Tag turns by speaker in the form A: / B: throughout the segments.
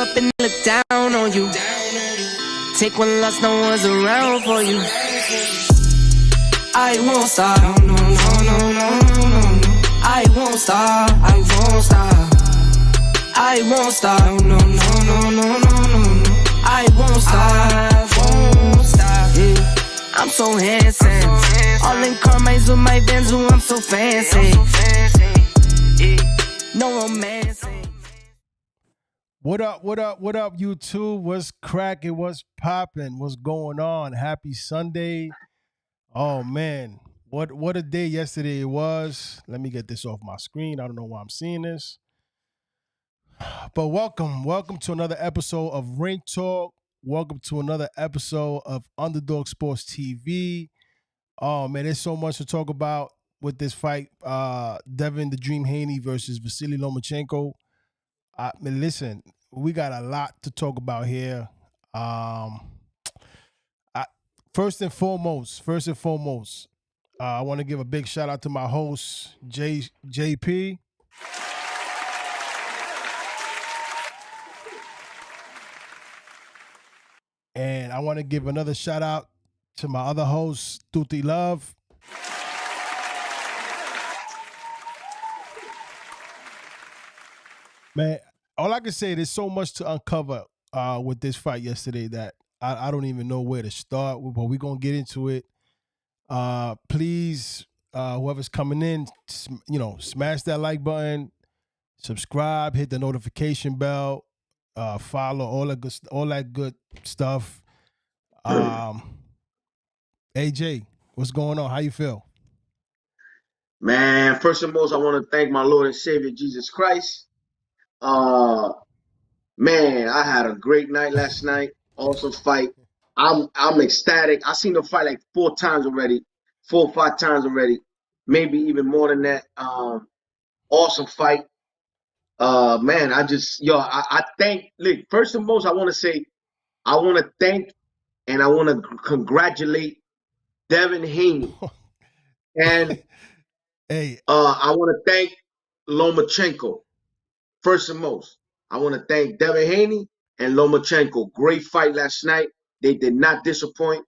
A: up and look down on you. Take one loss, no one's around for you. I won't stop, no, no, no, no, no, no, no. I won't stop, I won't stop. I won't stop, no, no, no, no, no, no, no. I won't stop, yeah. I'm so handsome. All in Carmine's with my Benz, ooh, I'm so fancy. No romancing.
B: What up, YouTube? What's cracking? What's popping? What's going on? Happy Sunday. Oh, man. What a day yesterday it was. Let me get this off my screen. I don't know why I'm seeing this. But welcome to another episode of Ring Talk. Welcome to another episode of Underdog Sports TV. Oh, man, there's so much to talk about with this fight. Devin the Dream Haney versus Vasily Lomachenko. Listen, we got a lot to talk about here. First and foremost, I want to give a big shout out to my host, JP. And I want to give another shout out to my other host, Tutti Love. Man, all I can say, there's so much to uncover with this fight yesterday that I don't even know where to start, but we're going to get into it. Please, whoever's coming in, smash that like button, subscribe, hit the notification bell, follow all that good stuff. AJ, what's going on? How you feel?
C: Man, first and most, I want to thank my Lord and Savior Jesus Christ. Man, I had a great night last night. Awesome fight. I'm ecstatic. I seen the fight like 4 or 5 times already, maybe even more than that. Awesome fight. Man, I thank. Look, first and most, I want to say, I want to thank and I want to congratulate Devin Haney, and
B: hey,
C: I want to thank Lomachenko. First and most, I want to thank Devin Haney and Lomachenko. Great fight last night. They did not disappoint.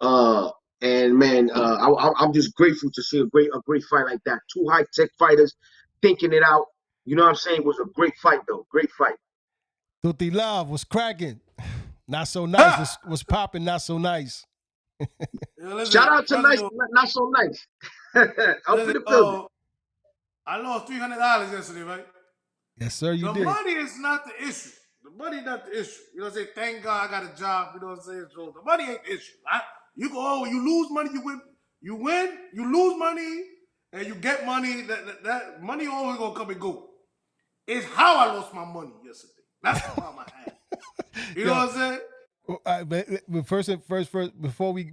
C: And man, I'm just grateful to see a great fight like that. 2 high-tech fighters thinking it out. You know what I'm saying? It was a great fight, though. Great fight.
B: Tutti Love was cracking. Not so nice. Was popping. Not so nice.
C: Shout out to nice, not so nice. Up in the building.
D: I lost $300 yesterday, right?
B: Yes, sir. You did.
D: The money is not the issue. The money not the issue. You know what I'm saying? Thank God I got a job. You know what I'm saying? So the money ain't the issue. Right? You go, you lose money, you win, you lose money, and you get money. That money always gonna come and go. It's how I lost my money yesterday. That's the problem I had. You know what I'm saying?
B: But first, before we,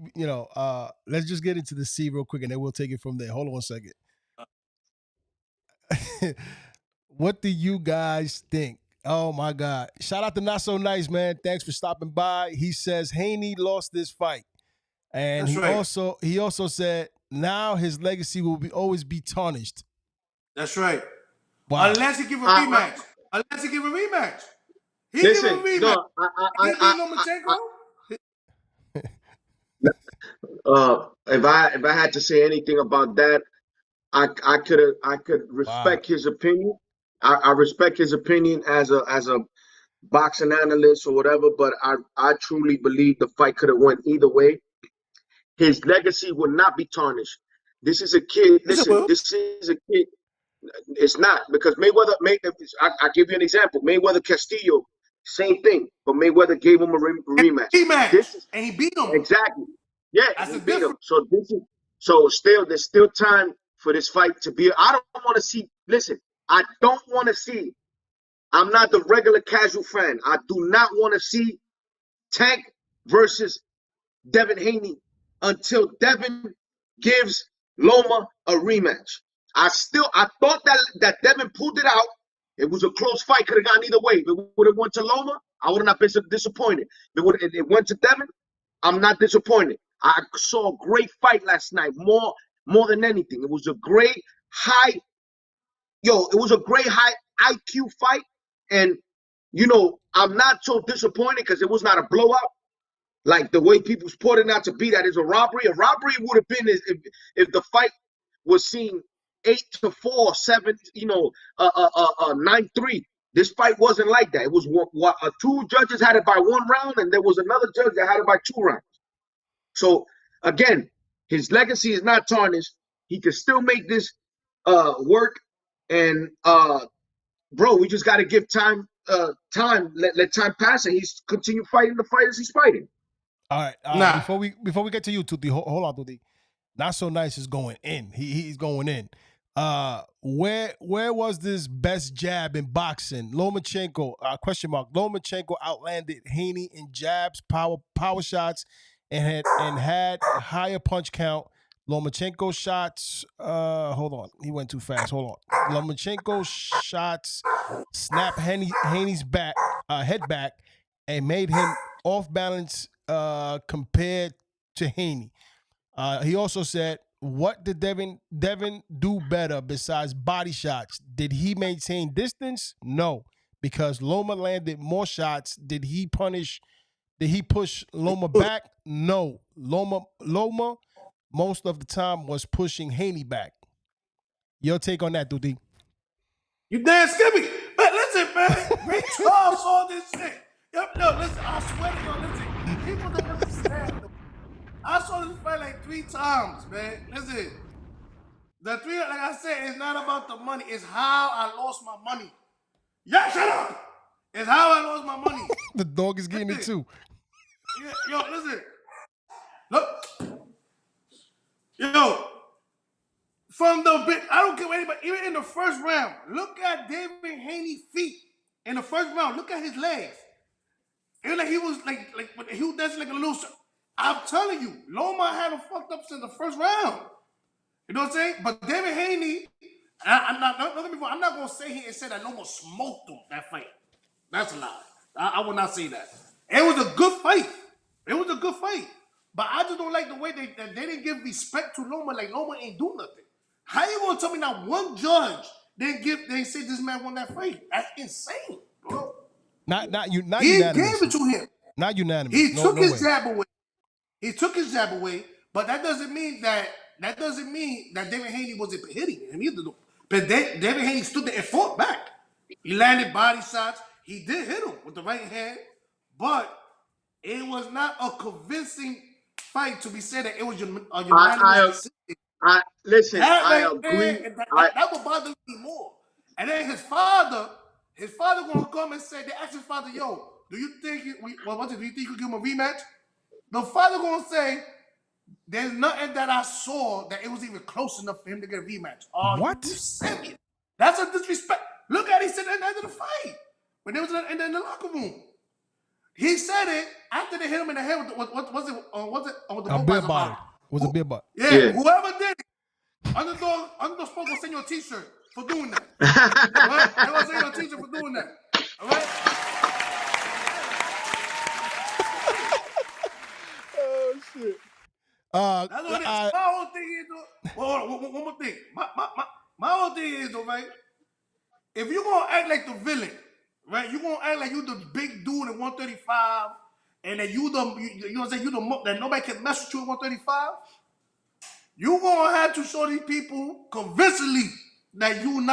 B: let's just get into the C real quick, and then we'll take it from there. Hold on 1 second. What do you guys think? Oh my God! Shout out to Not So Nice, man. Thanks for stopping by. He says Haney lost this fight, and he also said now his legacy will always be tarnished.
D: That's right.
C: Wow.
D: Unless he give a rematch. He give a rematch.
C: If I had to say anything about that, I could respect his opinion. I respect his opinion as a boxing analyst or whatever, but I truly believe the fight could have went either way. His legacy will not be tarnished. This is a kid. Listen, this is a kid. It's not, because Mayweather. I give you an example. Mayweather Castillo, same thing, but Mayweather gave him a rematch.
D: And he beat him.
C: Exactly. Yeah, he beat him. So there's still time for this fight to be. I don't want to see. Listen, I don't want to see. I'm not the regular casual fan. I do not want to see Tank versus Devin Haney until Devin gives Loma a rematch. I thought that Devin pulled it out. It was a close fight. Could have gone either way. If it would have went to Loma, I would not been so disappointed. If it went to Devin, I'm not disappointed. I saw a great fight last night. More than anything, it was a great high IQ fight, and you know, I'm not so disappointed because it was not a blowout. Like the way people's pointing out to be that is a robbery. A robbery would have been if the fight was seen 8-4, 7, 9-3. This fight wasn't like that. It was two judges had it by 1 round, and there was another judge that had it by 2 rounds. So again, his legacy is not tarnished. He can still make this work, and bro, we just got to give time. Let time pass, and he's continue fighting the fighters he's fighting.
B: All right.
D: Nah.
B: Before we get to you, Tuti, hold on, Tuti. Not so nice is going in. He's going in. Where was this best jab in boxing? Lomachenko, question mark. Lomachenko outlanded Haney in jabs, power shots, and had higher punch count. Lomachenko shots, hold on. He went too fast. Hold on. Lomachenko shots snapped Haney's head back and made him off balance compared to Haney. He also said, what did Devin do better besides body shots? Did he maintain distance? No, because Loma landed more shots. Did he push Loma back? No. Loma most of the time was pushing Haney back. Your take on that, Tuti?
D: You damn skippy. But listen, man. Ray Charles saw this shit. No, listen, I swear to you, listen. People don't understand. I saw this fight like 3 times, man. Listen. The 3, like I said, it's not about the money. It's how I lost my money. Yeah, shut up. It's how I lost my money.
B: The dog is getting it too.
D: Yo, listen. Look. Yo. From the bit, I don't care what anybody, even in the first round, look at David Haney's feet. In the first round, look at his legs. It was like he was like he was dancing like a little. I'm telling you, Loma had him fucked up since the first round. You know what I'm saying? But David Haney, I'm not going to say here and say that Loma smoked him that fight. That's a lie. I will not say that. It was a good fight. It was a good fight. But I just don't like the way they didn't give respect to Loma. Like Loma ain't do nothing. How you gonna tell me not one judge they say this man won that fight? That's insane, bro.
B: Not
D: he
B: unanimous.
D: Gave it to him.
B: Not unanimous.
D: He took his jab away. He took his jab away, but that doesn't mean that David Haney wasn't hitting him either. But David Haney stood there and fought back. He landed body shots. He did hit him with the right hand, but it was not a convincing fight to be said that it was a unanimous decision.
C: Listen, I
D: agree. That would bother me more. And then his father gonna come and say, they asked his father, yo, do you think you could give him a rematch? The father gonna say, there's nothing that I saw that it was even close enough for him to get a rematch.
B: What?
D: You serious? That's a disrespect. Look at it, he said at the end of the fight. When they was in the locker room. He said it after they hit him in the head with what was it? A
B: beer bottle. It was a beer bottle.
D: Yeah, whoever did it, Underdog supposed to send you a t-shirt for doing that. All right? They're going to send you a t-shirt for doing that. All right?
B: Oh, shit.
D: That's what it is. My whole thing is, though, one more thing. My whole thing is, though, right? If you're going to act like the villain, right? You're going to act like you the big dude at 135, and that you know what I'm saying, that nobody can mess with you at 135, you're going to have to show these people convincingly that you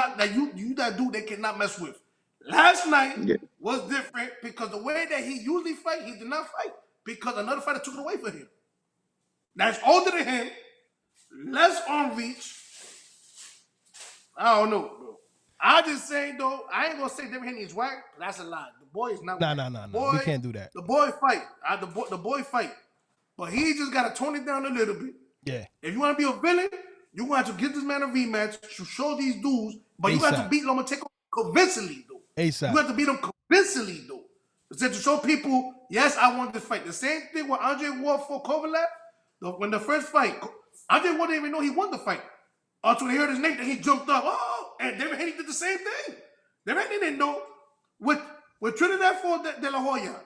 D: that dude they cannot mess with. Last night was different because the way that he usually fight, he did not fight because another fighter took it away from him. That's older than him, less on reach. I don't know, bro. I just saying though, I ain't gonna say David Haney is whack. That's a lie. The boy is not.
B: No. We can't do that.
D: The boy fight. The boy fight. But he just gotta tone it down a little bit.
B: Yeah.
D: If you want to be a villain, you want to give this man a rematch to show these dudes. But you got to beat Lomachenko convincingly, though.
B: ASAP.
D: You got to beat him convincingly, though. To show people, yes, I want this fight. The same thing with Andre Ward for Kovalev. When the first fight, Andre Ward didn't even know he won the fight. Until they heard his name, then he jumped up. Oh, and David Haney did the same thing. David Haney didn't know. With Trinidad for De La Hoya,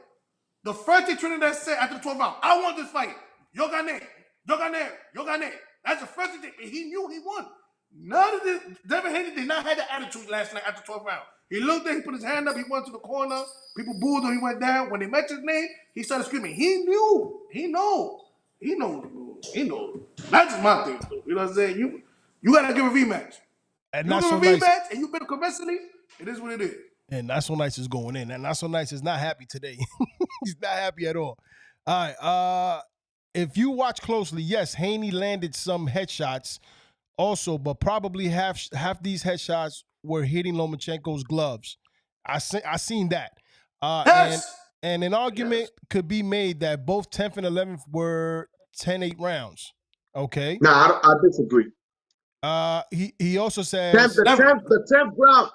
D: the first thing Trinidad said after the 12th round, I want this fight. Yo gané. That's the first thing. He knew he won. None of this. David Haney did not have the attitude last night after the 12th round. He looked at, he put his hand up, he went to the corner, people booed him, he went down. When they mentioned his name, he started screaming. He knew. He know. That's just my thing, though. You know what I'm saying? You gotta give a rematch.
B: And
D: you
B: not
D: give
B: so
D: a
B: nice.
D: rematch and you beat him convincingly, it is what it is.
B: And Not So Nice is going in. And Not So Nice is not happy today. He's not happy at all. All right. If you watch closely, yes, Haney landed some headshots also, but probably half these headshots were hitting Lomachenko's gloves. I seen that.
D: Yes.
B: And an argument could be made that both 10th and 11th were 10-8 rounds. Okay.
C: No, I disagree.
B: He also says
C: The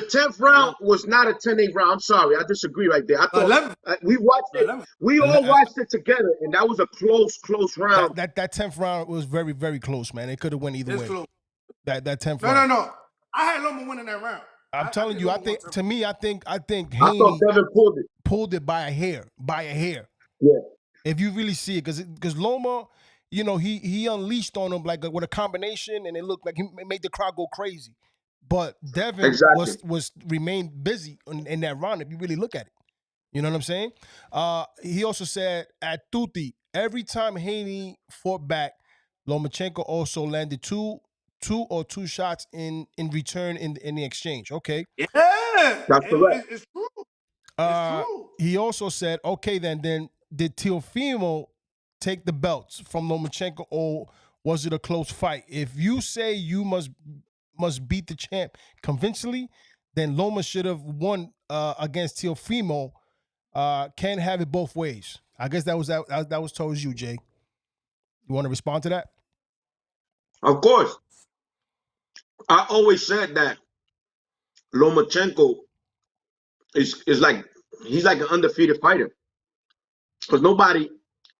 C: 10th round was not a 10-8 round. I'm sorry, I disagree right there. I thought we watched it. We all watched it together, and that was a close round.
B: That 10th round was very, very close, man. It could have went either way.
D: Close.
B: That 10th round.
D: No. I had Loma winning that round.
B: I'm telling you, I think Haney
C: I thought Devin
B: pulled it by a hair.
C: Yeah.
B: If you really see it, because Loma, you know, he unleashed on him like with a combination, and it looked like he made the crowd go crazy. But Devin was remained busy in that round. If you really look at it, you know what I'm saying. He also said at Tutti, every time Haney fought back, Lomachenko also landed two shots in return in the exchange. Okay.
D: Yeah,
C: that's correct.
D: It's true. It's true.
B: He also said, okay, then did Teofimo take the belts from Lomachenko, or was it a close fight? If you say you must beat the champ convincingly, then Loma should have won against Teofimo. Can't have it both ways. I guess that was towards you, Jay. You want to respond to that?
C: Of course. I always said that Lomachenko is like he's like an undefeated fighter. Because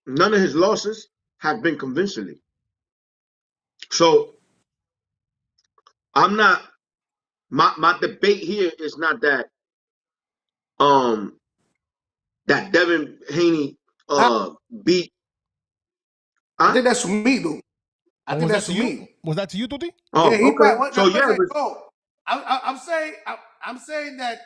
C: none of his losses have been convincingly. So I'm not my debate here is not that that Devin Haney beat.
D: I think that's for me, though. I think that's for me.
B: Was that to you, Tuti?
C: Oh,
D: yeah,
C: okay. So yeah,
D: I'm saying that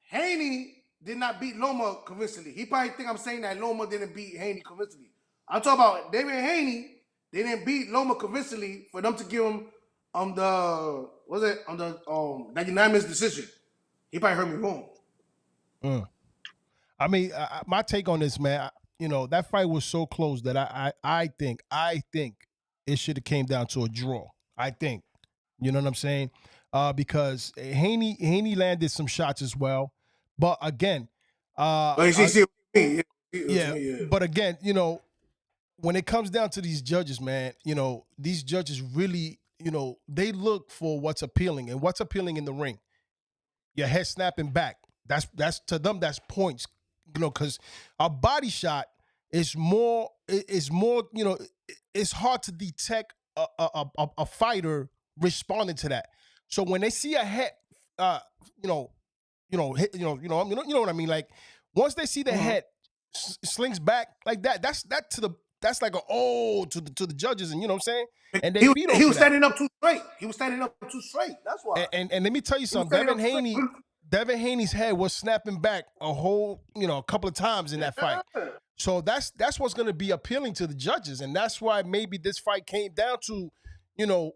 D: Haney did not beat Loma convincingly. He probably think I'm saying that Loma didn't beat Haney convincingly. I'm talking about David Haney. They didn't beat Loma convincingly for them to give him that unanimous decision. He probably heard me wrong.
B: I mean, my take on this, man. You know, that fight was so close that I think it should have came down to a draw. I think, you know what I'm saying? Because Haney landed some shots as well, but again,
D: But
B: again, you know, when it comes down to these judges, man, you know, these judges really, you know, they look for what's appealing, and what's appealing in the ring. Your head snapping back. That's to them. That's points. You know, because a body shot is more. You know, it's hard to detect a fighter responding to that. So when they see a head, you know what I mean. Like once they see the head slings back like that, that's like to the judges, and you know what I'm saying. And they
D: he was standing up too straight. He was standing up too straight. That's why.
B: And let me tell you something. Devin Haney's head was snapping back a couple of times in that fight. So that's what's going to be appealing to the judges, and that's why maybe this fight came down to, you know,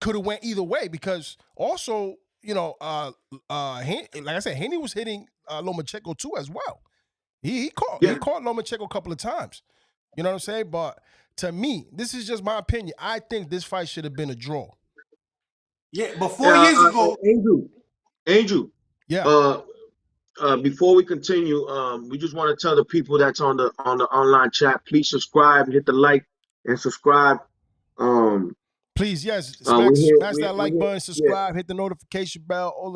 B: could have went either way, because also, you know, like I said, Haney was hitting Lomachenko too as well. He caught Lomachenko a couple of times. You know what I'm saying? But to me, this is just my opinion. I think this fight should have been a draw.
D: Yeah, but 4 years ago,
C: Angel.
B: Yeah.
C: Before we continue, we just want to tell the people that's on the online chat, please subscribe, hit the like and subscribe.
B: Please, yes, smash that like button, subscribe, hit the notification bell, all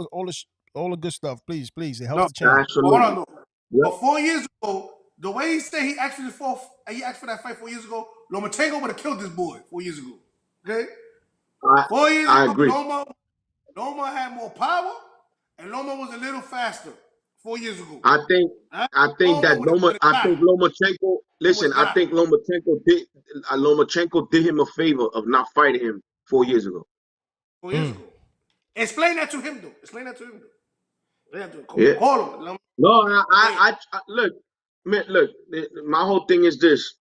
B: the good stuff. Please, it helps the channel.
C: Absolutely.
D: Hold on, but 4 years ago, the way he said he asked for that fight 4 years ago, Lomachenko would have killed this boy 4 years ago. Okay, 4 years ago,
C: agree.
D: Loma had more power, and Loma was a little faster 4 years ago.
C: I think Lomachenko. Listen, I think Lomachenko did him a favor of not fighting him 4 years ago.
D: 4 years ago. Explain that to him, though. They have to
C: Yeah.
D: call him.
C: No, I look, man, look. My whole thing is this.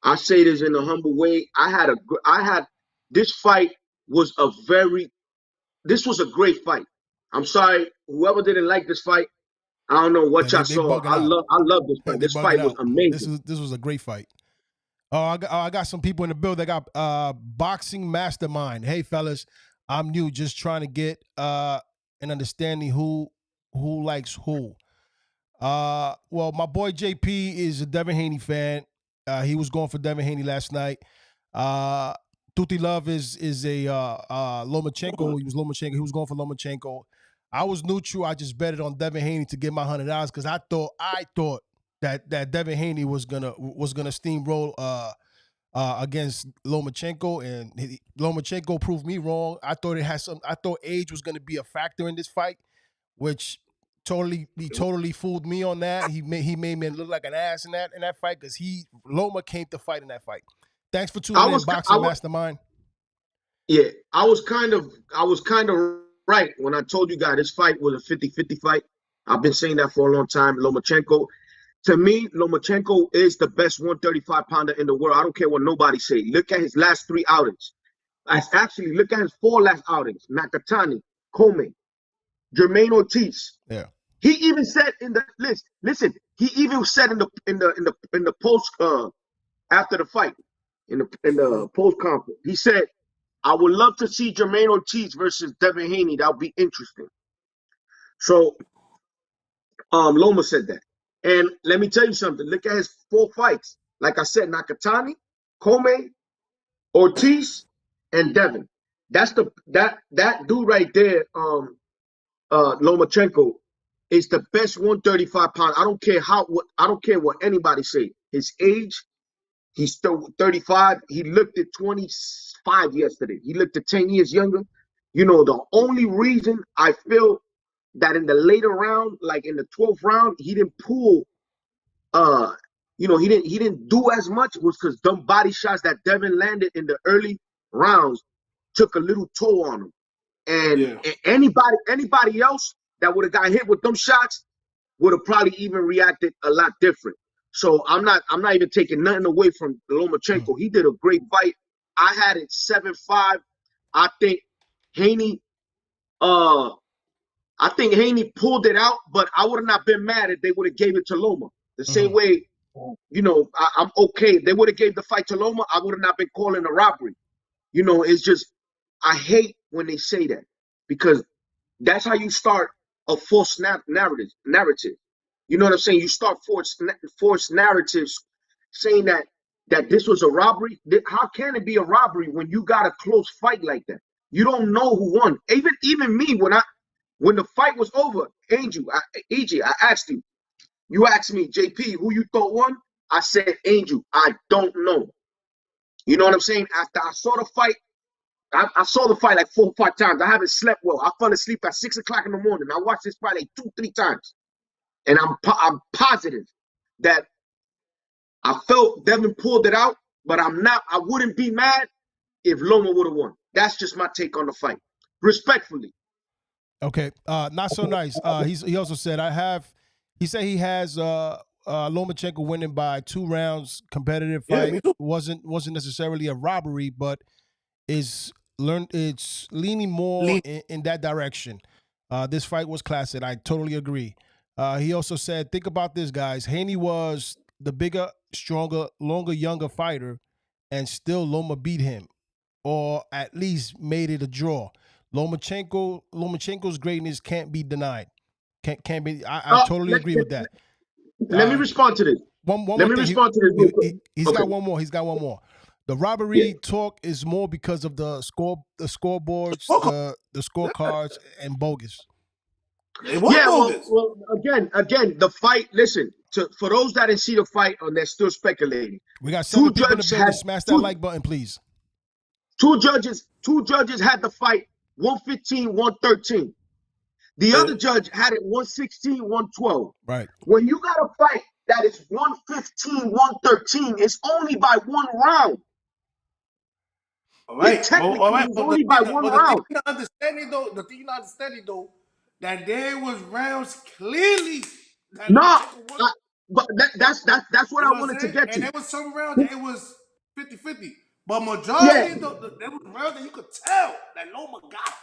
C: I say this in a humble way. This fight was a this was a great fight. I'm sorry, whoever didn't like this fight. I don't know what y'all
B: they
C: saw.
B: bugging out.
C: I love this fight.
B: They
C: This
B: bugging
C: fight was
B: out.
C: amazing.
B: This was a great fight. Oh, I got some people in the build. They got boxing mastermind. Hey fellas, I'm new, just trying to get an understanding who likes who. Well, my boy JP is a Devin Haney fan. He was going for Devin Haney last night. Tutti Love is a Lomachenko. He was Lomachenko. He was going for Lomachenko. I was neutral. I just betted on Devin Haney to get my $100 because I thought that Devin Haney was gonna steamroll against Lomachenko, and Lomachenko proved me wrong. I thought I thought age was gonna be a factor in this fight, which he totally fooled me on that. He made me look like an ass in that fight because Loma came to fight in that fight. Thanks for tuning in, Boxing Mastermind.
C: Yeah, I was kind of right when I told you guys this fight was a 50-50 fight. I've been saying that for a long time. Lomachenko, to me, Lomachenko is the best 135 pounder in the world. I don't care what nobody say. Look at his last 3 outings. Actually, look at his 4 last outings. Nakatani, Comey, Jermaine Ortiz.
B: Yeah.
C: He even said in the list. Listen, he even said in the post after the fight, in the post conference, he said, "I would love to see Jermaine Ortiz versus Devin Haney. That would be interesting." So, Loma said that, and let me tell you something. Look at his 4 fights. Like I said, Nakatani, Comey, Ortiz, and Devin. That's that dude right there. Lomachenko is the best 135 pound. I don't care what anybody say. His age, he's still 35. He looked at 25 yesterday. He looked at 10 years younger. You know, the only reason I feel that in the later round, like in the 12th round, he didn't pull he didn't do as much was because them body shots that Devin landed in the early rounds took a little toll on him. And anybody else that would have got hit with them shots would have probably even reacted a lot different. So I'm not even taking nothing away from Lomachenko. He did a great fight. I had it 7-5. I think Haney pulled it out, but I would have not been mad if they would have gave it to Loma. The same way, I'm okay. If they would have gave the fight to Loma, I would have not been calling a robbery. It's just I hate when they say that because that's how you start a false narrative. You know what I'm saying? You start forced narratives saying that this was a robbery. How can it be a robbery when you got a close fight like that? You don't know who won. Even me, when the fight was over, Angel, I asked you. You asked me, JP, who you thought won? I said, Angel, I don't know. You know what I'm saying? After I saw the fight, I saw the fight like 4 or 5 times. I haven't slept well. I fell asleep at 6 o'clock in the morning. I watched this fight like 2-3 times. And I'm positive that I felt Devin pulled it out, but I wouldn't be mad if Loma would have won. That's just my take on the fight. Respectfully.
B: Okay. Not so nice. He also said he said he has Lomachenko winning by 2 rounds, competitive fight. Wasn't necessarily a robbery, but it's leaning more in that direction. This fight was classic. I totally agree. He also said, think about this, guys. Haney was the bigger, stronger, longer, younger fighter, and still Loma beat him, or at least made it a draw. Lomachenko's greatness can't be denied. Can't be. I totally agree with that.
C: Let me respond to this. Let me respond to this real quick.
B: He's got one more. He's got one more. The robbery talk is more because of the scoreboards, the scorecards, and bogus.
C: Well, again, the fight. Listen, for those that didn't see the fight and they're still speculating.
B: We got 7 people in the building. Smash that like button, please.
C: 2 judges had the fight 115, 113. The other judge had it 116, 112.
B: Right.
C: When you got a fight that is 115, 113, it's only by 1 round.
D: All right.
C: It's technically only by 1 round.
D: The thing you're not understanding though, that there was rounds clearly that
C: No,
D: Lomachenko won.
C: but that's what
D: You
C: I
D: know what I'm
C: wanted to
D: saying?
C: get
D: And
C: to.
D: there was some rounds that it was 50-50. But
C: Yeah,
D: majority of there was rounds that you could tell that Loma got it.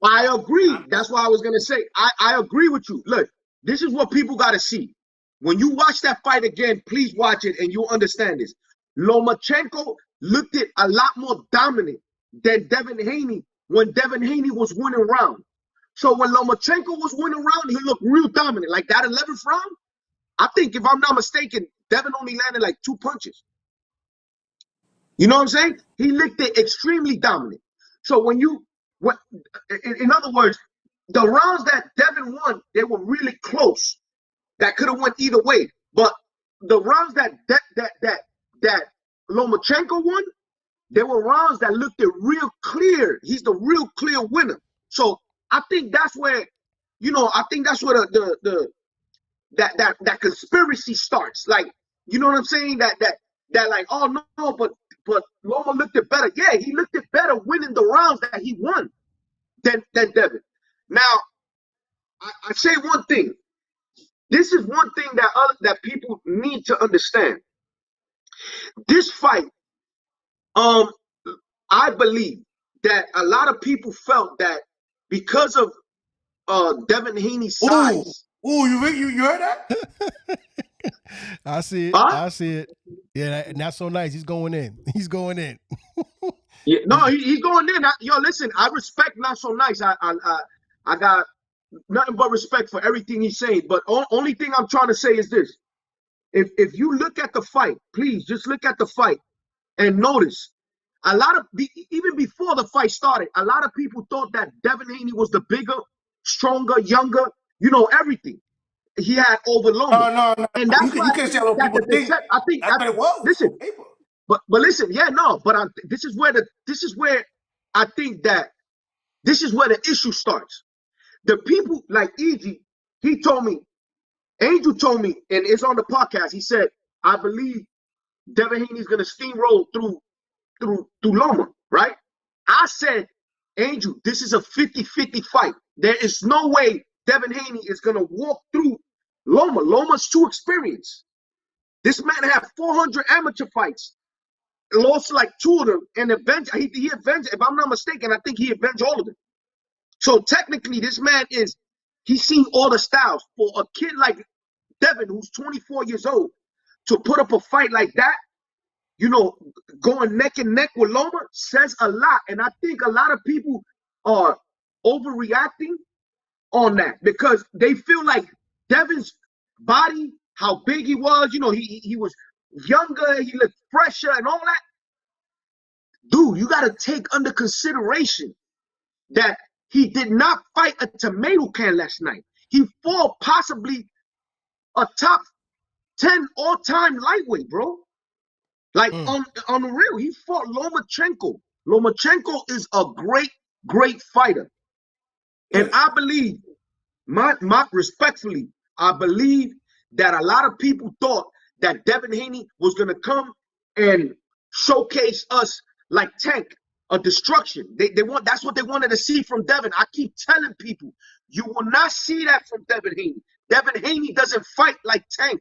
C: I agree. That's what I was gonna say. I agree with you. Look, this is what people gotta see. When you watch that fight again, please watch it and you'll understand this. Lomachenko looked it a lot more dominant than Devin Haney when Devin Haney was winning round. So when Lomachenko was winning round, he looked real dominant. Like that 11th round, I think if I'm not mistaken, Devin only landed like 2 punches. You know what I'm saying? He looked it extremely dominant. So in other words, the rounds that Devin won, they were really close. That could have went either way. But the rounds that Lomachenko won, they were rounds that looked it real clear. He's the real clear winner. So I think that's where, I think that's where that conspiracy starts. Like, you know what I'm saying? That like, oh no, but Loma looked it better. Yeah, he looked it better winning the rounds that he won than Devin. Now, I say one thing. This is one thing that people need to understand. This fight, I believe that a lot of people felt that because of Devin Haney's size.
D: You heard that?
B: I see it.
C: Huh?
B: I see it. Yeah, not so nice. He's going in. He's going in.
C: Yeah, no, he's going in. Yo, listen, I respect Not So Nice. I got nothing but respect for everything he's saying. But only thing I'm trying to say is this: if you look at the fight, please just look at the fight and notice. A lot of even before the fight started, a lot of people thought that Devin Haney was the bigger, stronger, younger, everything. He had over Loma.
D: No.
C: And that's why
D: You
C: I
D: can't say
C: think
D: what
C: that
D: people think.
C: I think
D: That's what it was
C: listen,
D: on paper.
C: but listen, yeah, no, but this is where I think that this is where the issue starts. The people like EG, he told me, Angel told me, and it's on the podcast. He said, I believe Devin Haney's gonna steamroll through Loma, right? I said, Angel, this is a 50-50 fight. There is no way Devin Haney is gonna walk through Loma. Loma's too experienced. This man had 400 amateur fights, lost like 2 of them, and he avenged, if I'm not mistaken, I think he avenged all of them. So technically, this man he's seen all the styles. For a kid like Devin, who's 24 years old, to put up a fight like that, going neck and neck with Loma says a lot. And I think a lot of people are overreacting on that because they feel like Devin's body, how big he was, he was younger, he looked fresher and all that. Dude, you got to take under consideration that he did not fight a tomato can last night. He fought possibly a top 10 all-time lightweight, bro. Like on the real, he fought Lomachenko. Lomachenko is a great fighter. And I believe, respectfully, I believe that a lot of people thought that Devin Haney was gonna come and showcase us like Tank, a destruction. That's what they wanted to see from Devin. I keep telling people, you will not see that from Devin Haney. Devin Haney doesn't fight like Tank.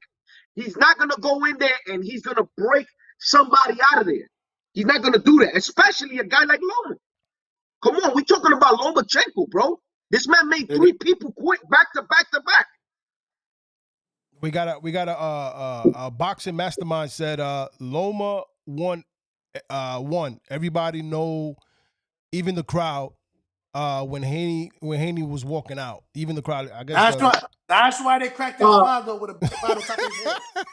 C: He's not gonna go in there and he's gonna break somebody out of there. He's not gonna do that, especially a guy like Loma. Come on, we talking about Lomachenko, bro. This man made 3 people quit back to back to back.
B: We got a boxing mastermind said Loma won. Everybody know, even the crowd, when Haney was walking out, even the crowd. I guess
D: that's why they cracked his father with a bottle top of his head.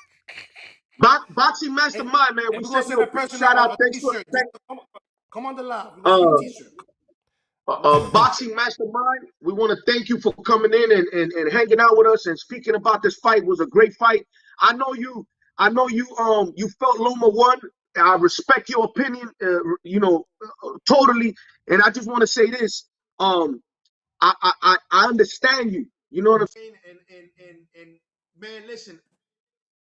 C: Boxing mastermind, man. We send you a big shout out. Thanks for
D: come on the live. T-shirt.
C: Boxing mastermind. We want to thank you for coming in and hanging out with us and speaking about this fight. It was a great fight. I know you felt Loma won. I respect your opinion, totally. And I just want to say this. I understand you. You know what I'm saying? And man, listen,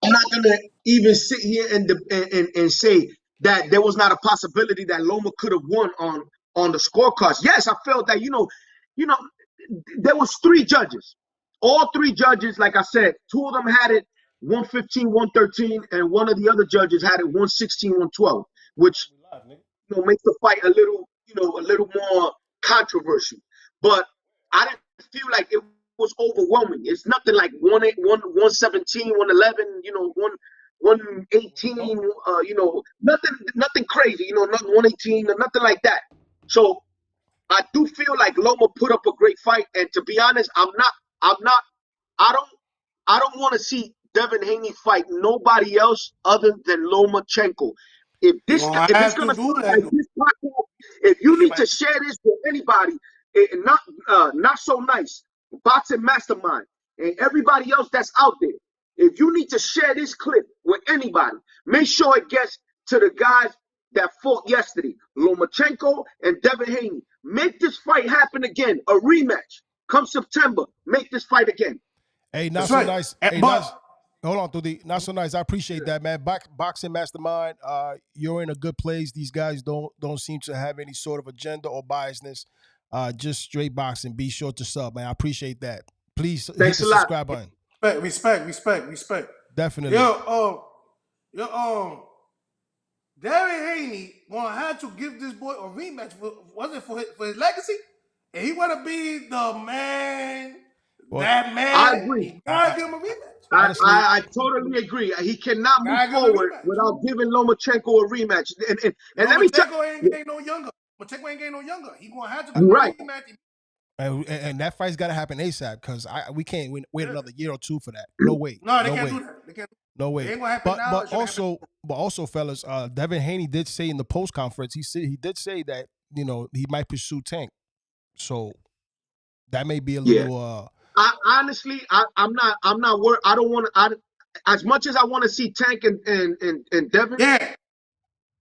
C: I'm not gonna even sit here and say that there was not a possibility that Loma could have won on the scorecards. Yes, I felt that there was 3 judges. All 3 judges, like I said, 2 of them had it 115, 113, and one of the other judges had it 116, 112, which makes the fight a little, a little more controversial. But I didn't feel like it was overwhelming. It's nothing like 117, 111, 118, nothing crazy, nothing 118 or nothing like that. So I do feel like Loma put up a great fight, and to be honest, I don't want to see Devin Haney fight nobody else other than Lomachenko. If it's gonna start like this platform, if you need to share this with anybody, not so nice, boxing mastermind, and everybody else that's out there, if you need to share this clip with anybody, make sure it gets to the guys that fought yesterday, Lomachenko and Devin Haney. Make this fight happen again. A rematch. Come September, make this fight again.
B: Hey, not so nice. Hey, hold on, Tudi. Not so nice. I appreciate that, man. Boxing mastermind. You're in a good place. These guys don't seem to have any sort of agenda or biasness. Just straight boxing. Be sure to sub, man. I appreciate that. Please hit the subscribe button.
D: Respect.
B: Definitely.
D: Devin Haney gonna have to give this boy a rematch. Was it for his legacy? And he wanna be the man. Well, that man.
C: I agree.
D: He gotta give him a rematch.
C: I totally agree. He cannot move forward without giving Lomachenko a rematch. And let me tell you,
D: ain't getting no younger. Lomachenko ain't getting no younger. He gonna have to give him a rematch.
B: And that fight's got to happen ASAP because we can't wait another year or 2 for that. No way.
D: No, they can't do that. They can't.
B: No way.
D: It ain't gonna happen now.
B: But also, fellas, Devin Haney did say in the post conference, he did say that he might pursue Tank. So that may be a little.
C: Honestly, I'm not worried. I don't want to. As much as I want to see Tank and Devin.
D: Yeah.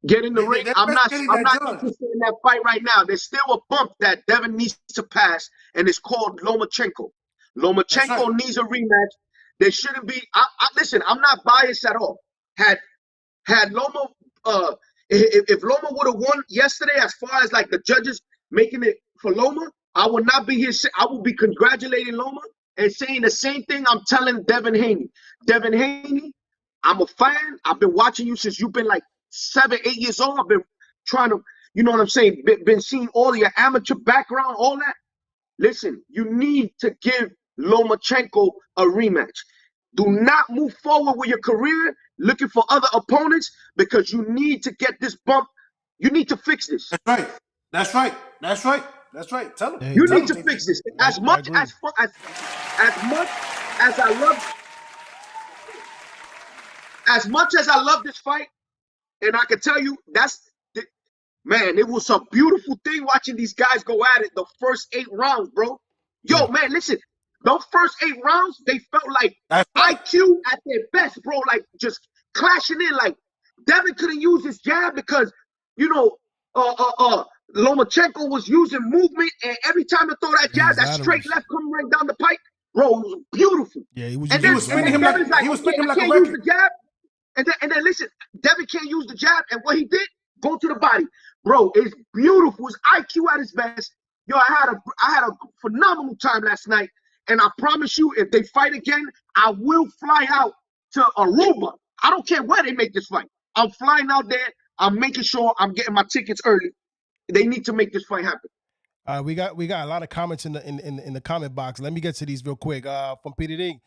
C: Get in the ring. I'm not interested in that fight right now. There's still a bump that Devin needs to pass, and it's called Lomachenko. Lomachenko needs a rematch. There shouldn't be. Listen, I'm not biased at all. Had Loma, if Loma would have won yesterday, as far as like the judges making it for Loma, I would not be here. I would be congratulating Loma and saying the same thing I'm telling Devin Haney. Devin Haney, I'm a fan. I've been watching you since you've been like 7, 8 years old. I've been trying to, you know what I'm saying, been seeing all your amateur background, all that. Listen, you need to give Lomachenko a rematch. Do not move forward with your career looking for other opponents because you need to get this bump. You need to fix this.
D: That's right. Tell him.
C: You need to fix this. As much as I love this fight, and I can tell you, man, it was a beautiful thing watching these guys go at it the first 8 rounds, bro. Yo, man, listen, those first 8 rounds, they felt like IQ at their best, bro, like just clashing in. Like Devin couldn't use his jab because, Lomachenko was using movement, and every time he throw that jab, that straight left coming right down the pipe, bro, it was beautiful.
B: Yeah, he was
D: spinning him like a record.
C: And then listen, Devin can't use the jab, and what he did, go to the body. Bro, it's beautiful. It's IQ at its best. Yo, I had a phenomenal time last night, and I promise you, if they fight again, I will fly out to Aruba. I don't care where they make this fight. I'm flying out there. I'm making sure I'm getting my tickets early. They need to make this fight happen.
B: We got a lot of comments in the comment box. Let me get to these real quick. From Peter Ding,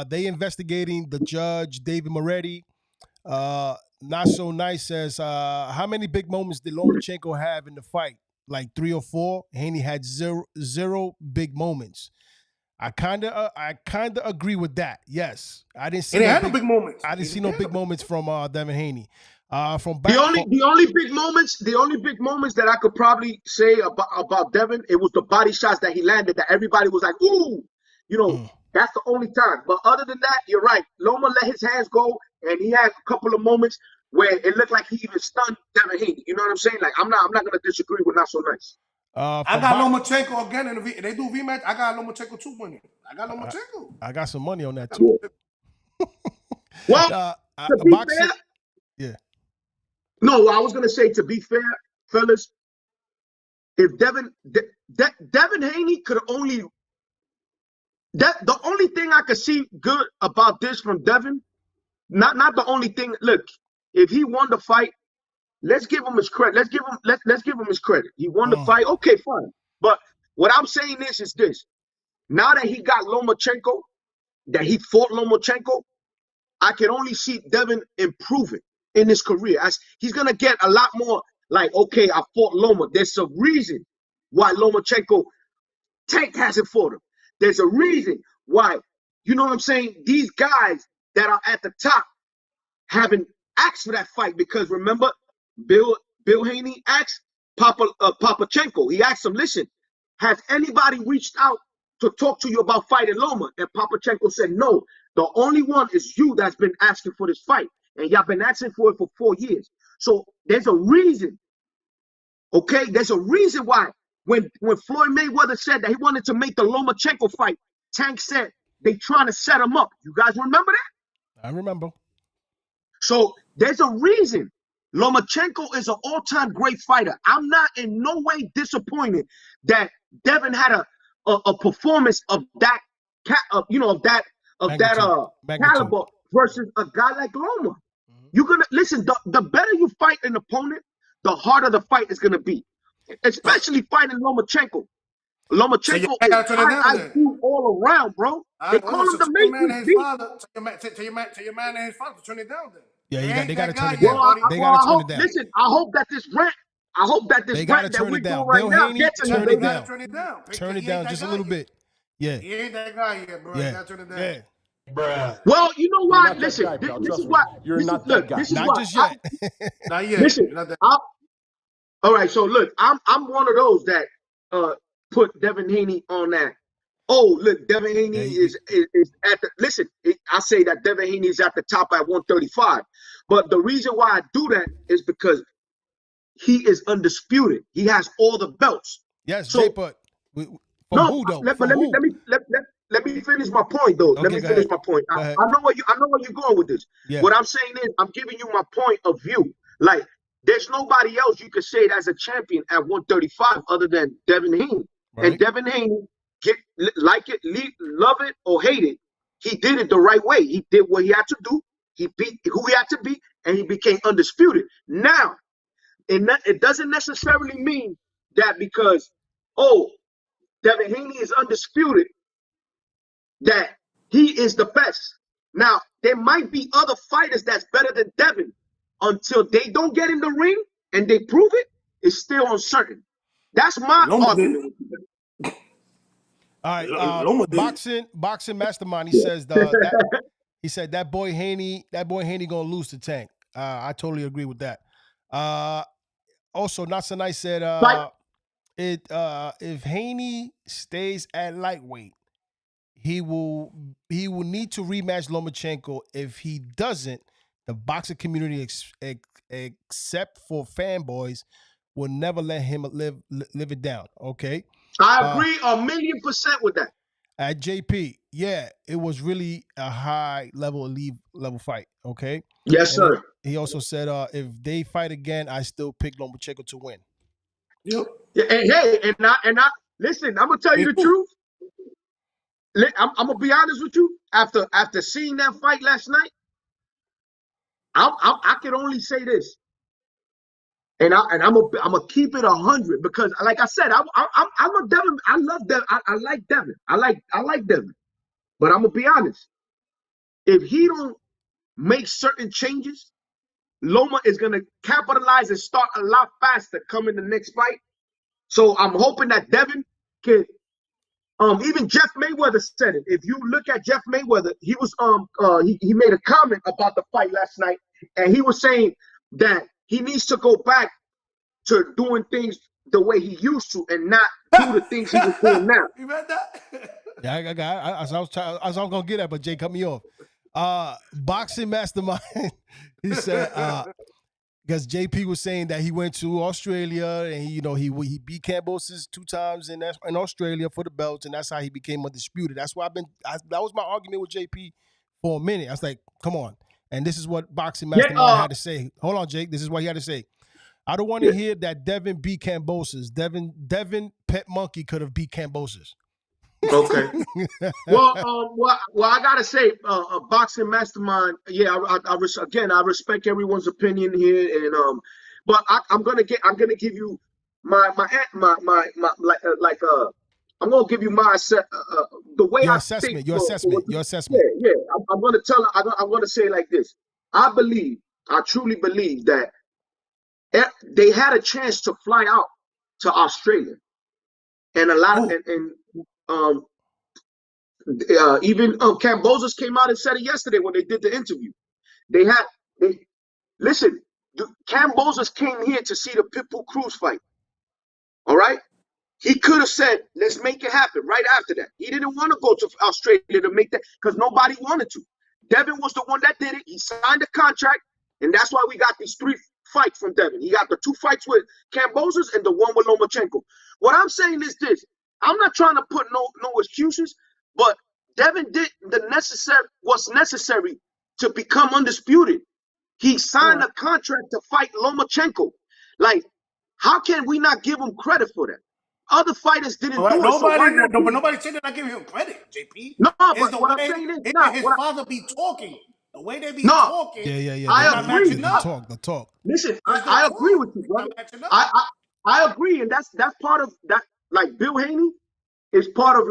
B: they investigating the judge David Moretti. Not so nice says, how many big moments did Lomachenko have in the fight? Like 3 or 4. Haney had zero big moments. I kind of agree with that. Yes, I didn't see
D: no big moments.
B: I didn't see no big moments from Devin Haney.
C: The only big moments that I could probably say about Devin, it was the body shots that he landed that everybody was like, ooh, that's the only time. But other than that, you're right. Loma let his hands go, and he had a couple of moments where it looked like he even stunned Devin Haney. You know what I'm saying? Like I'm not gonna disagree with not so nice.
D: I got Lomachenko again in they do rematch. I got Lomachenko 2 winning. I got Lomachenko.
B: I got some money on that too.
C: Well, to be fair,
B: yeah.
C: No, I was gonna say, to be fair, fellas, if Devin, Devin Haney could only the only thing I could see good about this from Devin, not the only thing. Look, if he won the fight, let's give him his credit. Let's give him his credit. He won the fight. Okay, fine. But what I'm saying is this: now that he got Lomachenko, that he fought Lomachenko, I can only see Devin improving in his career. As he's gonna get a lot more like, okay, I fought Loma. There's a reason why Lomachenko Tank hasn't fought him. There's a reason why, you know what I'm saying? These guys that are at the top haven't asked for that fight because remember, Bill Haney asked Papachenko. He asked him, listen, has anybody reached out to talk to you about fighting Loma? And Papachenko said, no. The only one is you that's been asking for this fight. And y'all been asking for it for 4 years. So there's a reason. Okay? There's a reason why when Floyd Mayweather said that he wanted to make the Lomachenko fight, Tank said they trying to set him up. You guys remember that?
B: I remember.
C: So there's a reason. Lomachenko is an all-time great fighter. I'm not in no way disappointed that Devin had a performance of that caliber versus a guy like Loma. You're gonna listen. The better you fight an opponent, the harder the fight is gonna be. Especially fighting Lomachenko. Lomachenko is high IQ all around, bro. They call him the Matrix.
D: Tell your man and his father to turn it down then.
B: Yeah, they gotta turn it
C: down.
B: Well, they gotta turn it down.
C: Listen, I hope that this rant that we're doing right now gets to
B: turn
C: you,
B: it down. Turn it down just a little bit. Yeah.
D: He ain't that guy yet, bro. You gotta turn it down.
B: Yeah.
C: Bruh. Well, you know what? Listen, this is what you're not that guy.
B: Not just yet.
D: Not yet.
C: Listen, all right, so look, I'm one of those that put Devin Haney on that. Oh, look, Devin Haney is at the listen. I say that Devin Haney is at the top at 135, but the reason why I do that is because he is undisputed. He has all the belts.
B: Yes, so, but who though?
C: Let me finish my point though. Okay, let me finish my point. I know where you're going with this. Yeah. What I'm saying is I'm giving you my point of view. Like there's nobody else you could say that's a champion at 135 other than Devin Haney. Right. And Devin Haney, like it, love it or hate it, he did it the right way. He did what he had to do. He beat who he had to beat, and he became undisputed. Now, it doesn't necessarily mean that because Devin Haney is undisputed, that he is the best. Now, there might be other fighters that's better than Devin. Until they don't get in the ring and they prove it, it's still uncertain. That's my argument.
B: All right, boxing mastermind. He says he said that boy Haney gonna lose to Tank. I totally agree with that. Also, Not So Nice said if Haney stays at lightweight, he will need to rematch Lomachenko. If he doesn't, the boxing community, except for fanboys, will never let him live it down. Okay,
C: I agree 1,000,000% with that.
B: At JP, yeah, it was really a high level, elite level fight. Okay.
C: Yes, sir.
B: He also said, if they fight again, I still pick Lomachenko to win.
C: Yep. Yeah, and I listen. I'm gonna tell you the truth. I'm gonna be honest with you. After seeing that fight last night, I can only say this, and I'm gonna keep it 100 because, like I said, I'm a Devin. I love Devin. I like Devin. I like Devin, but I'm gonna be honest. If he don't make certain changes, Loma is gonna capitalize and start a lot faster coming the next fight. So I'm hoping that Devin can. Even Jeff Mayweather said it. If you look at Jeff Mayweather, he was he made a comment about the fight last night, and he was saying that he needs to go back to doing things the way he used to, and not do the things he was doing now.
D: You read that?
B: Yeah, I was gonna get that, but Jay cut me off. Boxing mastermind. He said because JP was saying that he went to Australia and he beat Cambosis 2 times in Australia for the belts, and that's how he became undisputed. That's why that was my argument with JP for a minute. I was like, come on. And this is what Boxing Mastermind had to say. Hold on, Jake. This is what he had to say. I don't want to hear that Devin beat Cambosis. Devin Pet Monkey could have beat Cambosis.
C: Okay. Well, I gotta say, boxing mastermind. Yeah, I respect everyone's opinion here, and but I'm gonna give you my I'm gonna give you my the way
B: your
C: I
B: assessment.
C: think.
B: Your assessment. Your assessment.
C: Yeah. I'm gonna tell. I'm gonna say it like this. I truly believe that they had a chance to fly out to Australia, and a lot of even Cambosos came out and said it yesterday when they did the interview. They listen. Cambosos came here to see the Pitbull Cruz fight. All right. He could have said, "Let's make it happen." Right after that, he didn't want to go to Australia to make that because nobody wanted to. Devin was the one that did it. He signed the contract, and that's why we got these 3 fights from Devin. He got the 2 fights with Cambosos and the one with Lomachenko. What I'm saying is this: I'm not trying to put no excuses, but Devin did what's necessary to become undisputed. He signed a contract to fight Lomachenko. Like, how can we not give him credit for that? Other fighters didn't do it.
D: But nobody said that I give him credit, JP.
C: No, but
D: what I'm saying is, his father be talking. The way they be talking.
B: Yeah.
C: I agree.
B: The talk.
C: Listen, I agree with you, brother. I agree, and that's part of that. Like Bill Haney is part of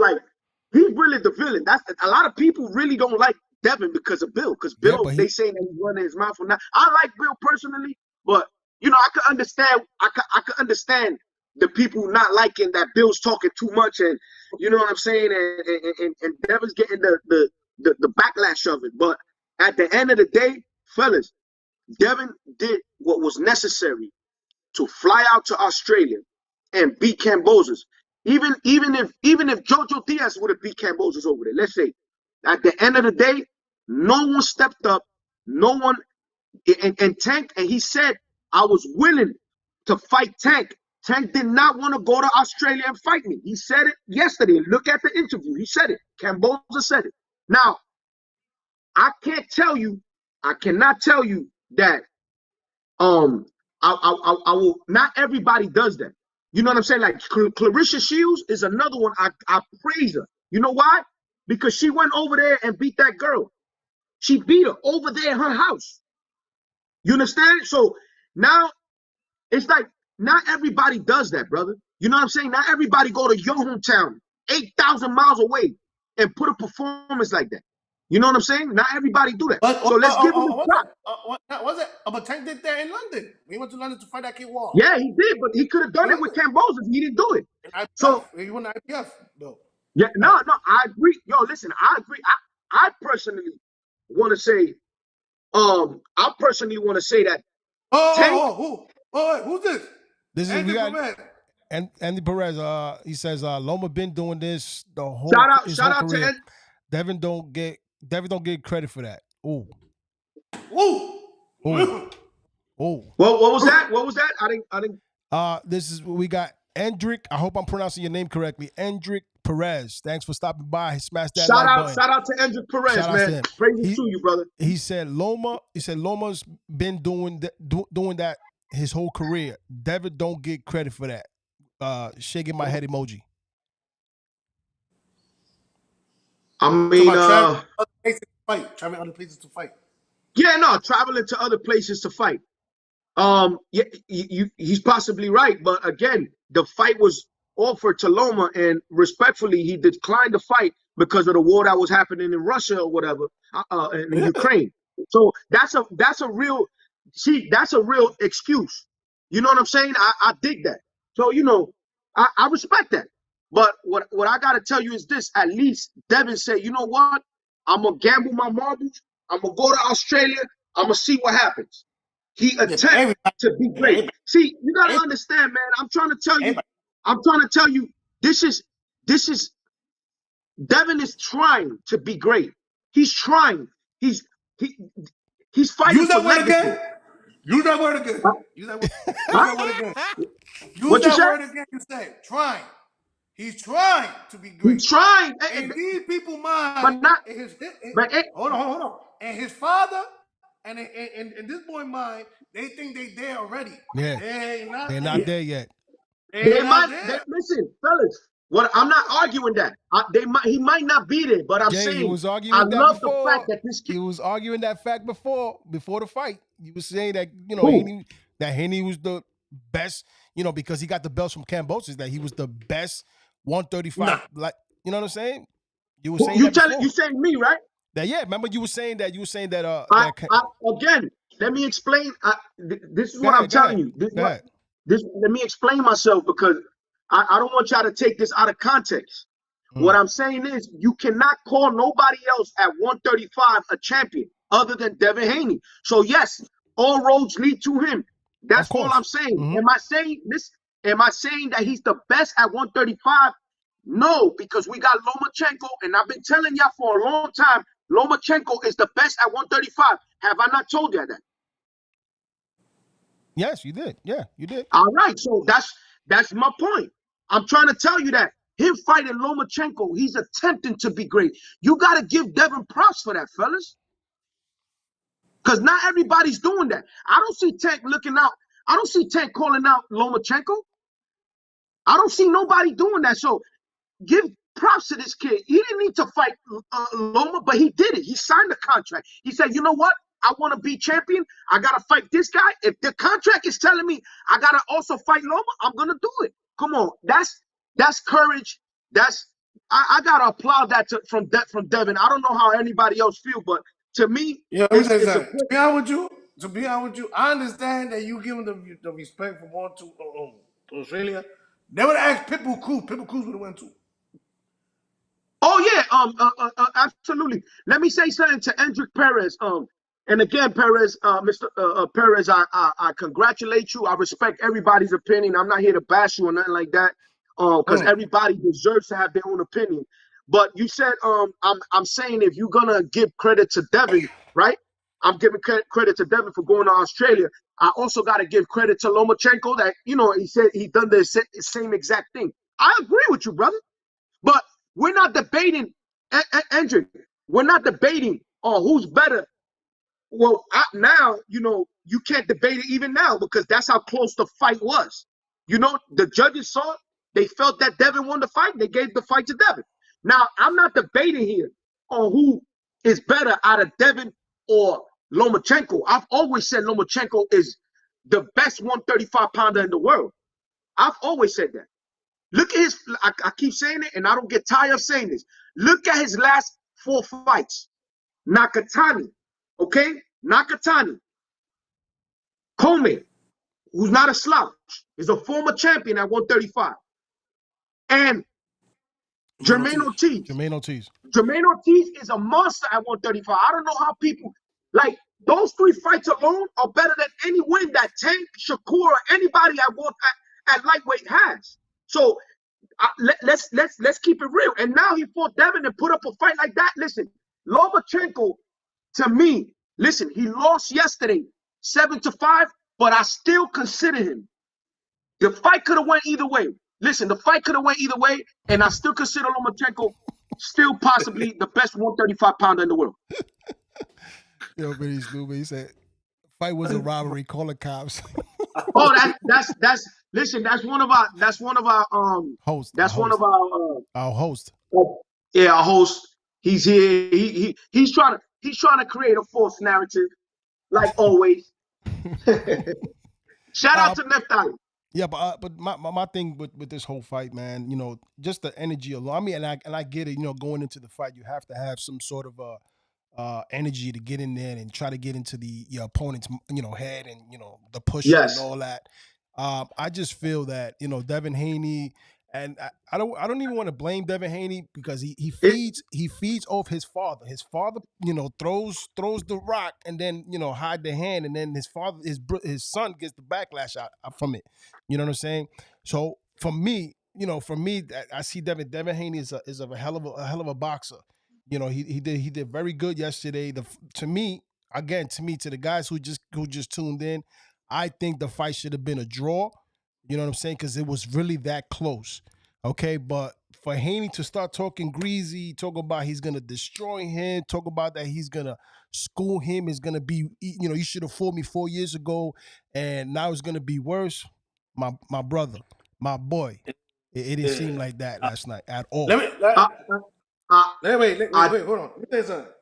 C: he's really the villain. That's a lot of people really don't like Devin because of Bill. Because Bill, they say that he's running his mouth. I like Bill personally, but I could understand. I could understand the people not liking that Bill's talking too much, and you know what I'm saying, and Devin's getting the backlash of it. But at the end of the day, fellas, Devin did what was necessary to fly out to Australia and beat Cambosos. Even if Jojo Diaz would have beat Cambosos over there, let's say, at the end of the day, no one stepped up. No one, and Tank, and he said, I was willing to fight Tank. Tank did not want to go to Australia and fight me. He said it yesterday. Look at the interview. He said it. Cambosa said it. Now, I cannot tell you that I will. Not everybody does that. You know what I'm saying? Like Clarissa Shields is another one. I praise her. You know why? Because she went over there and beat that girl. She beat her over there in her house. You understand? So now it's like not everybody does that, brother. You know what I'm saying? Not everybody go to your hometown, 8,000 miles away, and put a performance like that. You know what I'm saying? Not everybody do that. So let's give him a shot.
D: Was it? But Tank did that in London. He went to London to fight that kid Wall.
C: Yeah, he did, but he could have done it with Cambosos. He didn't do it. So
D: he won the IPF though.
C: Yeah, no, I agree. Yo, listen, I agree. I personally want to say, that.
D: Who's this?
B: This is
D: Andy
B: we got
D: Perez.
B: Andy Perez. He says Loma been doing this the whole
C: shout out
B: career.
C: to
B: Devin don't get credit for that. Ooh.
C: Well, what was that? What was that? I didn't.
B: This is we got Endrick. I hope I'm pronouncing your name correctly. Endrick Perez. Thanks for stopping by. Smash that like button.
C: Shout out to Endrick Perez, man. Praises to you, brother.
B: He said Loma's been doing that his whole career. Devin don't get credit for that. Shaking my head emoji.
C: I mean,
D: traveling other places to fight.
C: Yeah, no, traveling to other places to fight. Yeah, he's possibly right, but again, the fight was offered to Loma, and respectfully, he declined the fight because of the war that was happening in Russia or whatever, in Ukraine. So that's a real excuse. You know what I'm saying? I dig that. So I respect that. But what I gotta tell you is this: at least Devin said, you know what? I'm gonna gamble my marbles. I'm gonna go to Australia. I'm gonna see what happens. He attempted to be great. See, you gotta understand, man. I'm trying to tell you. This is Devin is trying to be great. He's trying. He's fighting.
D: Use that word again. Use that word again. Use that word again. Use that word again. You said trying. He's trying to be great.
C: He's trying.
D: In these people's minds,
C: but not.
D: hold on. And his father and in this boy mind, they think they there already.
B: Yeah.
D: They're
B: They're not there yet.
D: They're not there.
C: Listen, fellas. What I'm not arguing that he might not be there, but I'm
B: Jay, you
C: saying
B: was arguing
C: I
B: with that
C: love the fact
B: before.
C: that this kid.
B: You was arguing that fact before the fight. You was saying that
C: Who?
B: Haney was the best, because he got the belts from Cambosis, that he was the best 135.
D: Nah.
B: Like, you know what I'm saying? You were saying
C: You
B: that before.
C: You saying me, right?
B: That, yeah, remember you were saying that
C: Again, let me explain. This is
B: Go
C: what
B: ahead,
C: I'm telling you. Let me explain myself because I don't want y'all to take this out of context. What I'm saying is you cannot call nobody else at 135 a champion other than Devin Haney. So yes, all roads lead to him. That's all I'm saying. Am I saying this? Am I saying that he's the best at 135? No, because we got Lomachenko, and I've been telling y'all for a long time, Lomachenko is the best at 135. Have I not told you that?
B: Yes, you did. Yeah, you did.
C: All right, so that's my point. I'm trying to tell you that him fighting Lomachenko, he's attempting to be great. You got to give Devin props for that, fellas. Because not everybody's doing that. I don't see Tank looking out. I don't see Tank calling out Lomachenko. I don't see nobody doing that. So give props to this kid. He didn't need to fight Loma, but he did it. He signed the contract. He said, you know what? I want to be champion. I got to fight this guy. If the contract is telling me I got to also fight Loma, I'm going to do it. Come on. That's courage. I got to applaud that from Devin. I don't know how anybody else feel, but to me,
D: to be honest with you, I understand that you give him the respect for going to Australia. They would have asked Pitbull Cruz. Pitbull Cruz would have went too.
C: Oh yeah, absolutely. Let me say something to Endrick Perez. And again, Perez, Mr. Perez, I congratulate you. I respect everybody's opinion. I'm not here to bash you or nothing like that. Because everybody deserves to have their own opinion. But you said, I'm saying if you're gonna give credit to Devin, right? I'm giving credit to Devin for going to Australia. I also got to give credit to Lomachenko that he said he done the same exact thing. I agree with you, brother. But we're not debating, Andrew. We're not debating on who's better. Well, now, you can't debate it even now because that's how close the fight was. The judges saw it. They felt that Devin won the fight. They gave the fight to Devin. Now, I'm not debating here on who is better out of Devin or Lomachenko. I've always said Lomachenko is the best 135-pounder in the world. I've always said that. Look at I keep saying it, and I don't get tired of saying this. Look at his last 4 fights. Nakatani, okay? Nakatani. Coleman, who's not a slouch, is a former champion at 135. And Jermaine Ortiz. Jermaine Ortiz is a monster at 135. I don't know how people, those 3 fights alone are better than any win that Tank, Shakur, or anybody at lightweight has. So, let's keep it real. And now he fought Devin and put up a fight like that. Listen, Lomachenko, to me, listen, he lost yesterday 7-5, but I still consider him. The fight could have went either way. Listen, the fight could have went either way, and I still consider Lomachenko still possibly the best 135-pounder in the world.
B: Yo, but he's stupid. He said, "Fight was a robbery. Call the cops."
C: Oh, listen. That's one of our hosts. That's one of
B: our host.
C: Yeah, our host. He's here. He's trying to create a false narrative, like always. Shout out to Neftali.
B: Yeah, but my thing with this whole fight, man, just the energy alone. I mean, and I get it. Going into the fight, you have to have some sort of energy to get in there and try to get into your opponent's head and the push and all that. I just feel that Devin Haney, and I don't even want to blame Devin Haney because he feeds off his father. His father throws the rock and then hide the hand, and then his son gets the backlash out from it. You know what I'm saying? So for me, I see Devin Haney is a hell of a boxer. He did very good yesterday. To the guys who just tuned in, I think the fight should have been a draw. You know what I'm saying? Because it was really that close. Okay, but for Haney to start talking greasy, talk about he's gonna destroy him, talk about that he's gonna school him, is gonna be, you know, you should have fought me 4 years ago, and now it's gonna be worse. My brother, my boy, it didn't seem like that last night at all.
D: Wait, hold on. Let me tell you something.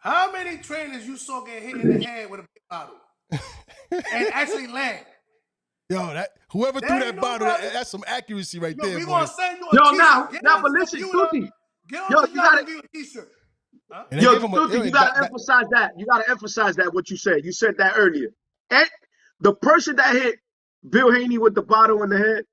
D: How many trainers you saw get hit in the head with a big bottle and actually land?
B: Yo, whoever threw that bottle, that's some accuracy right there.
D: We
B: boy.
D: gonna send you a t-shirt.
C: Now, but listen, Tutti.
D: Get on the yacht and give you a t-shirt. Huh?
C: Yo, Tutti, you gotta emphasize that. You gotta emphasize that what you said. You said that earlier. And the person that hit Bill Haney with the bottle in the head,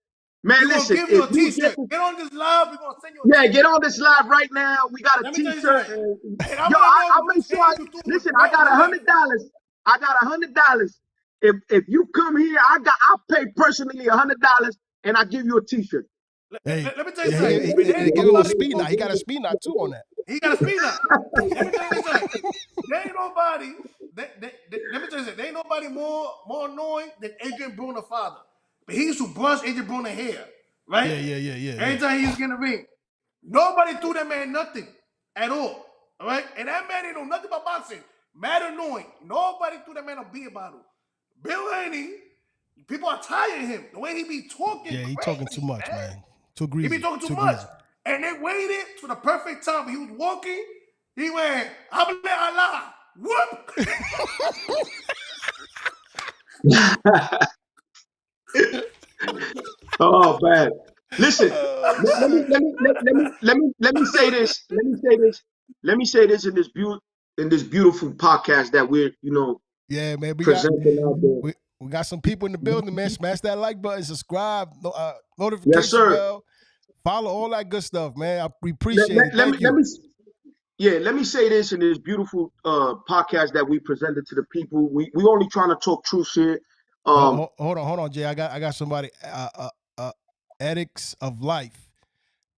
C: man, listen.
D: Give you a t-shirt. Get on this live. We're gonna send you a t-shirt.
C: Yeah, get on this live right now. We got a t-shirt. Yo, I'll make sure. Listen, I got $100. I got $100. If you come here, I'll pay personally $100 and I give you a t-shirt.
B: Hey,
D: let me tell you something.
B: Give him a speed knot. He got a speed knot too on that.
D: He got a speed knot. Let me tell you something. There ain't nobody. Let me tell you something. There ain't nobody more annoying than Adrian Bruner father. But he used to brush Adrian Bruner hair, right?
B: Yeah.
D: Every time he used to get in the ring, nobody threw that man nothing at all. All right, and that man didn't know nothing about boxing. Mad annoying. Nobody threw that man a beer bottle. Bill Haney, people are tired of him. The way he be talking.
B: Yeah, he talking too much, man. Too greasy.
D: He be talking too much. And they waited to the perfect time. He was walking. He went, Hable Allah. Whoop.
C: Oh man. Listen, let me say this. Let me say this in this beautiful podcast that we're,
B: yeah, man,
C: presenting out there.
B: We got some people in the building, man. Smash that like button, subscribe, notification bell, follow, all that good stuff, man. We appreciate it. Thank you.
C: Let me say this in this beautiful podcast that we presented to the people. We only trying to talk truth here.
B: Hold on, Jay. I got somebody. Ethics of Life.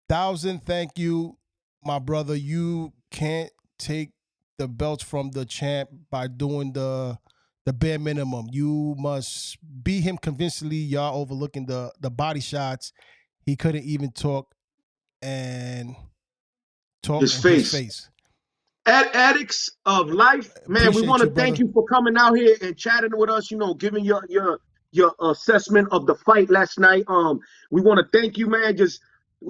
B: 1,000. Thank you, my brother. You can't take the belts from the champ by doing the bare minimum. You must beat him convincingly. Y'all overlooking the body shots. He couldn't even talk in his face.
C: Addicts of Life, man. We want to thank you for coming out here and chatting with us. Giving your assessment of the fight last night. We want to thank you, man. Just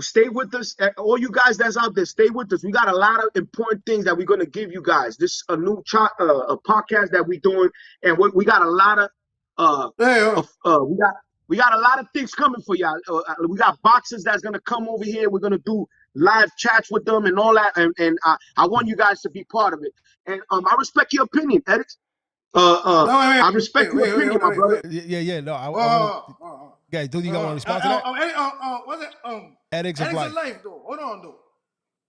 C: stay with us. All you guys that's out there, stay with us. We got a lot of important things that we're going to give you guys. This is a new a podcast that we're doing, and we got a lot of we got a lot of things coming for y'all. We got boxers that's going to come over here. We're going to do live chats with them and all that, and I want you guys to be part of it. And I respect your opinion, Edix. I respect your opinion, my brother.
B: Yeah. No, guys, do you want to respond to that?
D: What's it?
B: Addicts of Life.
D: Though. Hold on, though.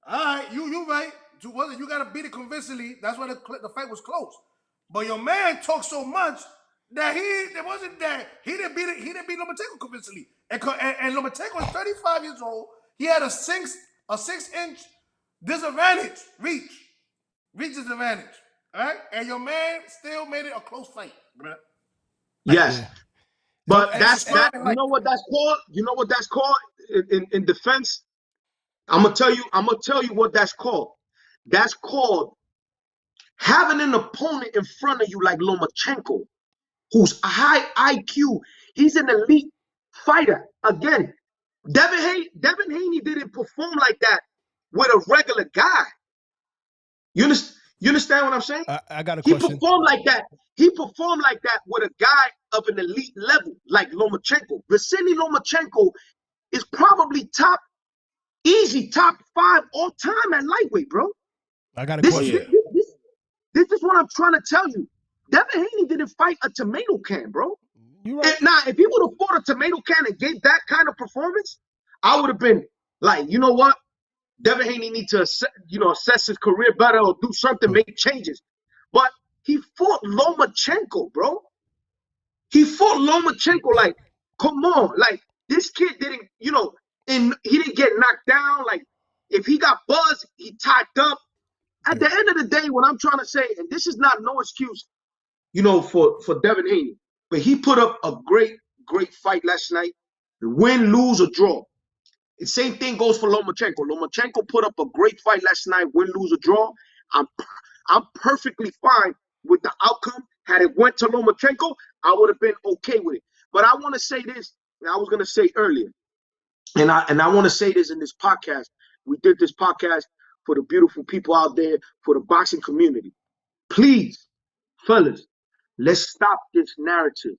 D: All right, you right. You got to beat it convincingly. That's why the fight was close. But your man talked so much that he didn't beat Lomachenko convincingly. And Lomachenko is 35 years old. He had a 6-inch disadvantage, reach disadvantage. All right, and your man still made it a close fight, bro.
C: Yes, but that. You know what that's called? You know what that's called in defense? I'm gonna tell you what that's called. That's called having an opponent in front of you like Lomachenko, who's a high IQ. He's an elite fighter. Again, Devin Haney didn't perform like that with a regular guy. You understand what I'm saying?
B: I got a question.
C: He performed like that. He performed like that with a guy of an elite level like Lomachenko. Vasily Lomachenko is probably top 5 all time at lightweight, bro.
B: I got a question.
C: This is what I'm trying to tell you. Devin Haney didn't fight a tomato can, bro.
B: You right.
C: Now, if he would have fought a tomato can and gave that kind of performance, I would have been like, you know what? Devin Haney needs to, assess his career better or do something, make changes. But he fought Lomachenko, bro. He fought Lomachenko like, come on. Like, this kid didn't, and he didn't get knocked down. Like, if he got buzzed, he tied up. At the end of the day, what I'm trying to say, and this is not no excuse, for Devin Haney, but he put up a great fight last night. Win, lose, or draw. Same thing goes for Lomachenko. Lomachenko put up a great fight last night, win, lose, or draw. I'm perfectly fine with the outcome. Had it went to Lomachenko, I would have been okay with it. But I want to say this, and I was going to say earlier, and I want to say this in this podcast. We did this podcast for the beautiful people out there, for the boxing community. Please, fellas, let's stop this narrative,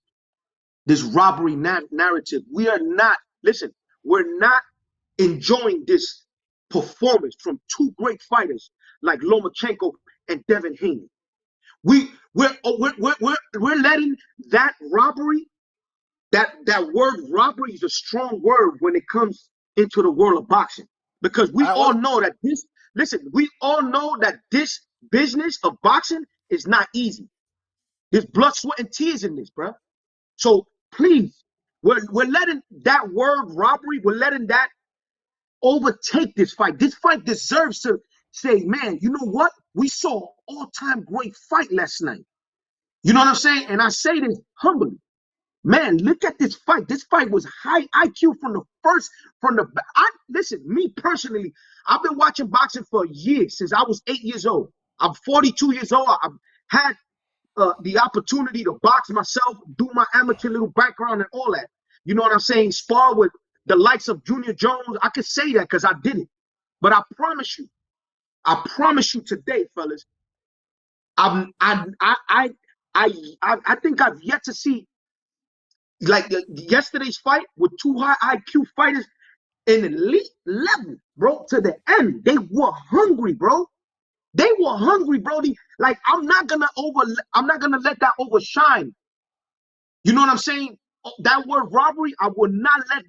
C: this robbery narrative. We are not, listen, we're not enjoying this performance from two great fighters like Lomachenko and Devin Haney. We're letting that robbery, that word robbery is a strong word when it comes into the world of boxing, because we all know that this, listen, we all know that this business of boxing is not easy. There's blood, sweat, and tears in this, bro. So please, we're letting that word robbery, we're letting that overtake this fight. This fight deserves to say, man, you know what? We saw an all-time great fight last night. You know what I'm saying? And I say this humbly. Man, look at this fight. This fight was high IQ from the first, listen, me personally, I've been watching boxing for years, since I was 8 years old. I'm 42 years old. I've had the opportunity to box myself, do my amateur little background and all that. You know what I'm saying? Spar with the likes of Junior Jones. I can say that because I did it. But I promise you today, fellas, I think I've yet to see like yesterday's fight with two high IQ fighters in elite level, bro, to the end. They were hungry, bro. They were hungry, Brody. Like, I'm not gonna let that overshine. You know what I'm saying? That word robbery, I will not let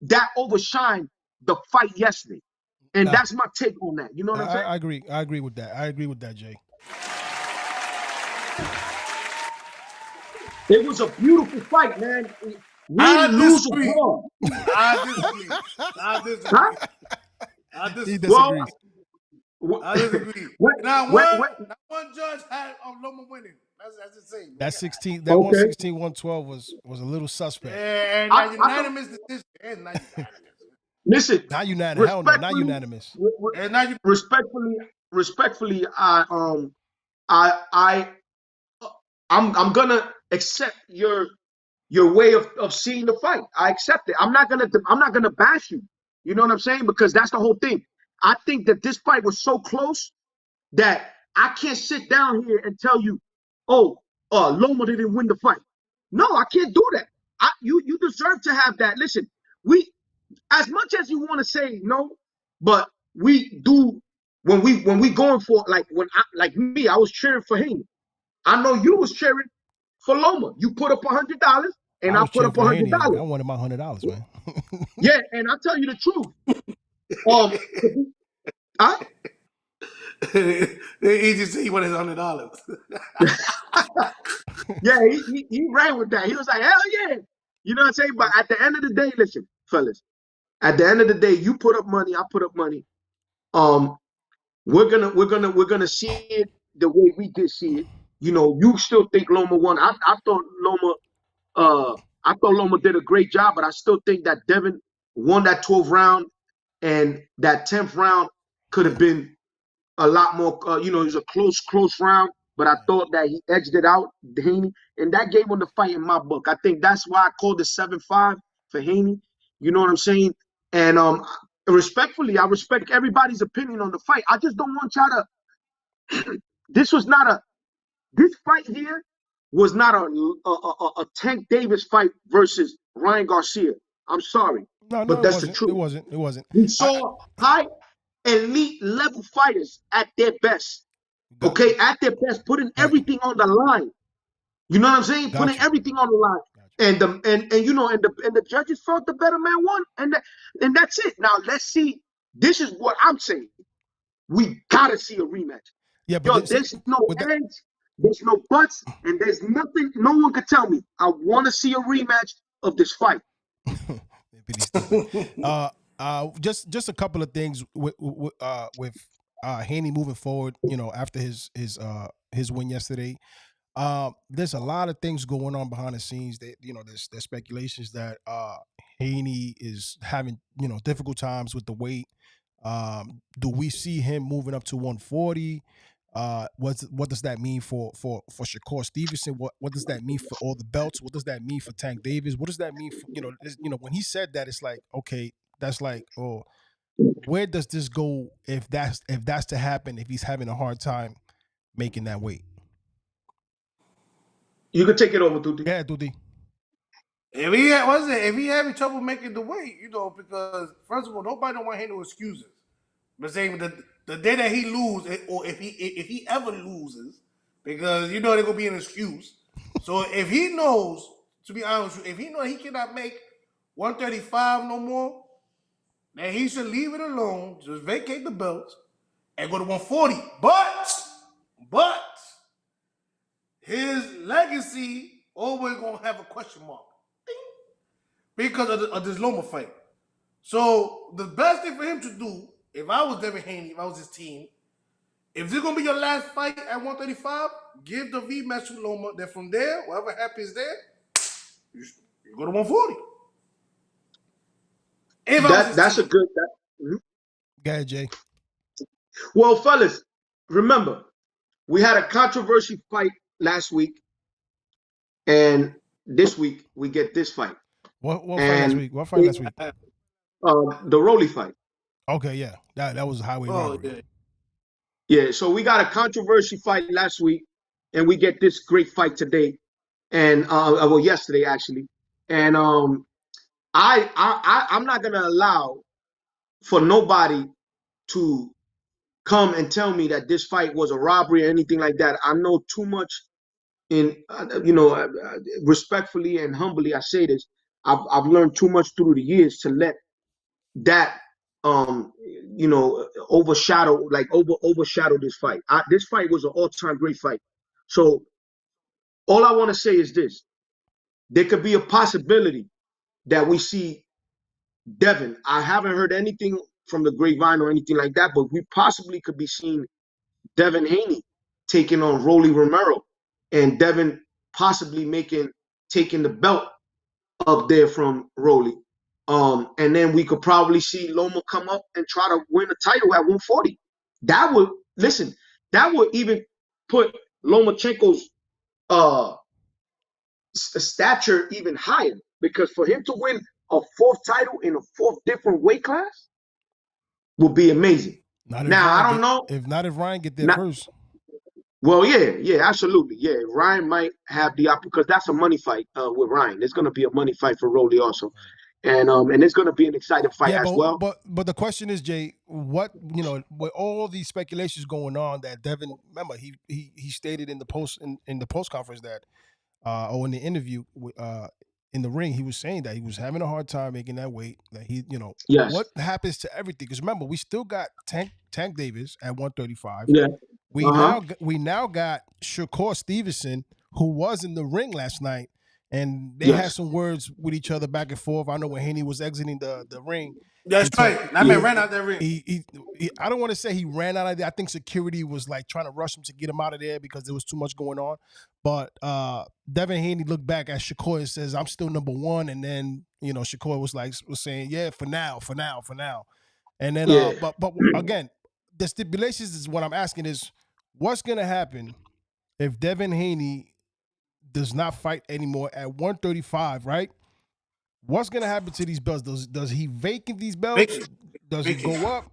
C: that overshine the fight yesterday. And that's my take on that. You know what I'm saying?
B: I agree. I agree with that. I agree with that, Jay.
C: It was a beautiful fight, man.
D: I
C: lose
D: disagree.
C: or draw.
D: I disagree.
C: Huh?
D: I disagree.
B: He disagrees.
D: I disagree. Now one judge had Loma winning. That's the same.
B: That 16, that 116, 112 was a little suspect.
D: And not unanimous decision. And not unanimous.
C: Listen,
B: not unanimous. Hell no, not unanimous.
C: Respectfully, I'm gonna accept your way of seeing the fight. I accept it. I'm not gonna bash you. You know what I'm saying? Because that's the whole thing. I think that this fight was so close that I can't sit down here and tell you, oh, Loma didn't win the fight. No, I can't do that. You deserve to have that. Listen, as much as you want to say no, but we do when we going for, like, like me, I was cheering for Haney. I know you was cheering for Loma. You put up $100 and I put up $100.
B: I wanted my $100, man.
C: Yeah, and I'll tell you the truth.
D: He just said he wanted $100.
C: Yeah, he ran with that. He was like, hell yeah. You know what I'm saying? But at the end of the day, listen, fellas, at the end of the day, you put up money, I put up money. We're gonna see it the way we did see it. You know, you still think Loma won. I thought Loma did a great job, but I still think that Devin won that 12th round, and that 10th round could have been a lot more. It was a close round, but I thought that he edged it out, Haney, and that gave him the fight in my book. I think that's why I called it 7-5 for Haney. You know what I'm saying? And respectfully, I respect everybody's opinion on the fight. I just don't want y'all to. This fight here was not a Tank Davis fight versus Ryan Garcia. I'm sorry, but that's the truth.
B: It wasn't.
C: We saw high elite level fighters at their best. Okay, at their best, putting everything on the line. You know what I'm saying? Putting everything on the line. And the judges felt the better man won, and that's it. Now let's see. This is what I'm saying. We gotta see a rematch. Yeah, but there's no ands, there's no buts, and there's nothing. No one could tell me I want to see a rematch of this fight.
B: Just a couple of things with Haney moving forward. You know, after his win yesterday. There's a lot of things going on behind the scenes that, there's speculations that Haney is having, difficult times with the weight. Do we see him moving up to 140? What does that mean for Shakur Stevenson? What does that mean for all the belts? What does that mean for Tank Davis? What does that mean for when he said that, it's like, okay, that's like, oh, where does this go if that's to happen, if he's having a hard time making that weight?
C: You can take it over, Tuti.
B: Yeah, Dudy.
D: If he having trouble making the weight, because first of all, nobody don't want to hear no excuses. But saying the day that he loses, or if he ever loses, because they're gonna be an excuse. So if he knows, to be honest with you, if he knows he cannot make 135 no more, then he should leave it alone, just vacate the belt, and go to 140. But his legacy always gonna have a question mark because of this Loma fight. So the best thing for him to do, if I was Devin Haney, if I was his team, if this is gonna be your last fight at 135, give the rematch to Loma. Then from there, whatever happens there, you go to 140.
C: That's a good.
B: Go ahead, Jay.
C: Well, fellas, remember, we had a controversy fight last week, and this week we get this fight.
B: What fight last week? What fight last week?
C: The Rolly fight.
B: Okay, yeah, that was a highway robbery.
C: Yeah, so we got a controversy fight last week, and we get this great fight today, and yesterday actually, and I'm not gonna allow for nobody to come and tell me that this fight was a robbery or anything like that. I know too much. Respectfully and humbly, I say this. I've learned too much through the years to let that overshadow this fight. This fight was an all-time great fight. So all I want to say is this: there could be a possibility that we see Devin. I haven't heard anything from the grapevine or anything like that, but we possibly could be seeing Devin Haney taking on Rolly Romero, and Devin possibly taking the belt up there from Rolly. And then we could probably see Loma come up and try to win a title at 140. That would even put Lomachenko's stature even higher, because for him to win a fourth title in a fourth different weight class would be amazing. I don't know.
B: If Ryan get there first.
C: Well, yeah, absolutely. Yeah, Ryan might have the because that's a money fight with Ryan. There's going to be a money fight for Rolly also. And it's going to be an exciting fight as well.
B: But the question is, Jay, with all these speculations going on that Devin, remember he stated in the post conference that or in the interview in the ring, he was saying that he was having a hard time making that weight. That he,
C: yes.
B: What happens to everything? Because remember, we still got Tank Davis at 135.
C: Yeah.
B: We now got Shakur Stevenson, who was in the ring last night, and they had some words with each other back and forth. I know when Haney was exiting the ring.
D: That's right. That man ran out that ring.
B: He I don't want to say he ran out of there. I think security was like trying to rush him to get him out of there because there was too much going on. But Devin Haney looked back at Shakur and says, "I'm still number one." And then Shakur was saying, "Yeah, for now." And then but again, the stipulations is what I'm asking is, what's gonna happen if Devin Haney does not fight anymore at 135, right? What's gonna happen to these belts? Does he vacate these belts? Does he go up?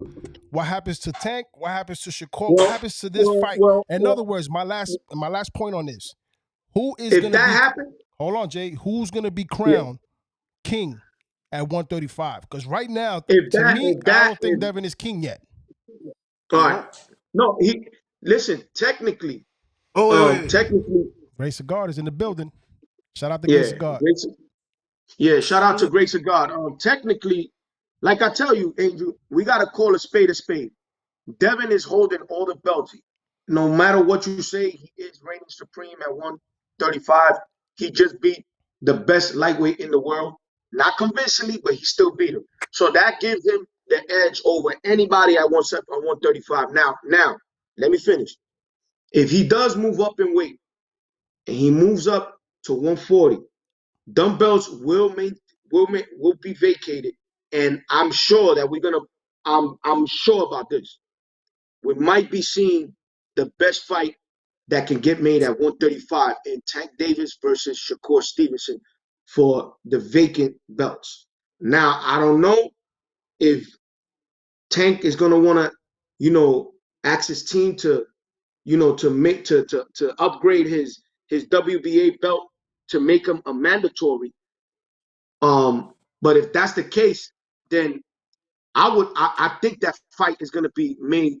B: What happens to Tank? What happens to Shakur? What happens to this fight? In other words, my last point on this: who is
C: if that happens?
B: Hold on, Jay. Who's gonna be crowned king at 135? Because right now, I don't think Devin is king yet.
C: All right. No, technically. Technically.
B: Grace of God is in the building. Shout out to Grace of God.
C: Shout out to Grace of God. Technically, like I tell you, Andrew, we got to call a spade a spade. Devin is holding all the belts. No matter what you say, he is reigning supreme at 135. He just beat the best lightweight in the world. Not convincingly, but he still beat him. So that gives him the edge over anybody at 135. Now, let me finish. If he does move up in weight and he moves up to 140, dumbbells will will be vacated, and I'm sure that we're gonna. I'm sure about this. We might be seeing the best fight that can get made at 135 in Tank Davis versus Shakur Stevenson for the vacant belts. Now, I don't know if Tank is gonna want to, ask his team to, to upgrade his WBA belt to make him a mandatory. But if that's the case, then I think that fight is gonna be made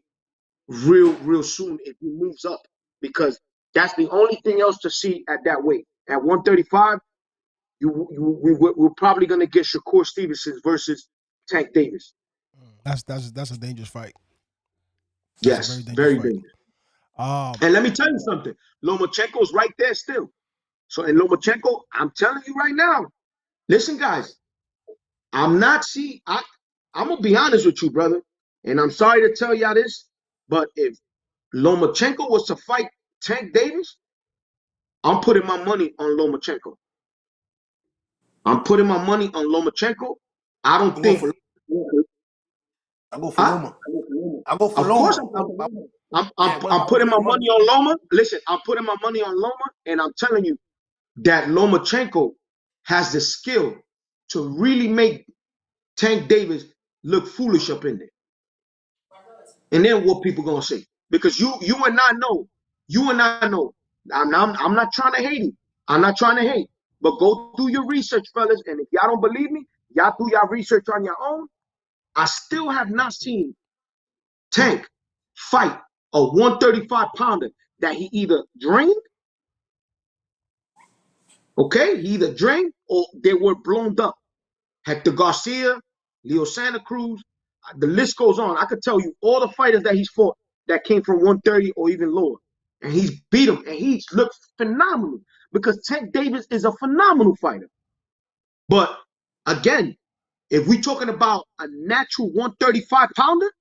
C: real soon if he moves up, because that's the only thing else to see at that weight. At 135, we're probably gonna get Shakur Stevenson versus Tank Davis.
B: That's a dangerous fight.
C: That's yes, very dangerous. And let me tell you something. Lomachenko's right there still. So in Lomachenko, I'm telling you right now. Listen, guys, I'm gonna be honest with you, brother. And I'm sorry to tell y'all this, but if Lomachenko was to fight Tank Davis, I'm putting my money on Lomachenko. I'm putting my money on Lomachenko. I don't think.
D: I go for Loma. I go for
C: Loma.
D: Of
C: course, I'm putting my money on Loma. Listen, I'm putting my money on Loma, and I'm telling you that Lomachenko has the skill to really make Tank Davis look foolish up in there. And then what people gonna say? Because you and I know. I'm not trying to hate him. I'm not trying to hate. But go do your research, fellas. And if y'all don't believe me, y'all do your research on your own. I still have not seen Tank fight a 135-pounder that he either drained, okay? He either drained or they were blown up. Hector Garcia, Leo Santa Cruz, the list goes on. I could tell you all the fighters that he's fought that came from 130 or even lower. And he's beat them, and he's looked phenomenal because Tank Davis is a phenomenal fighter. But again, if we're talking about a natural 135-pounder,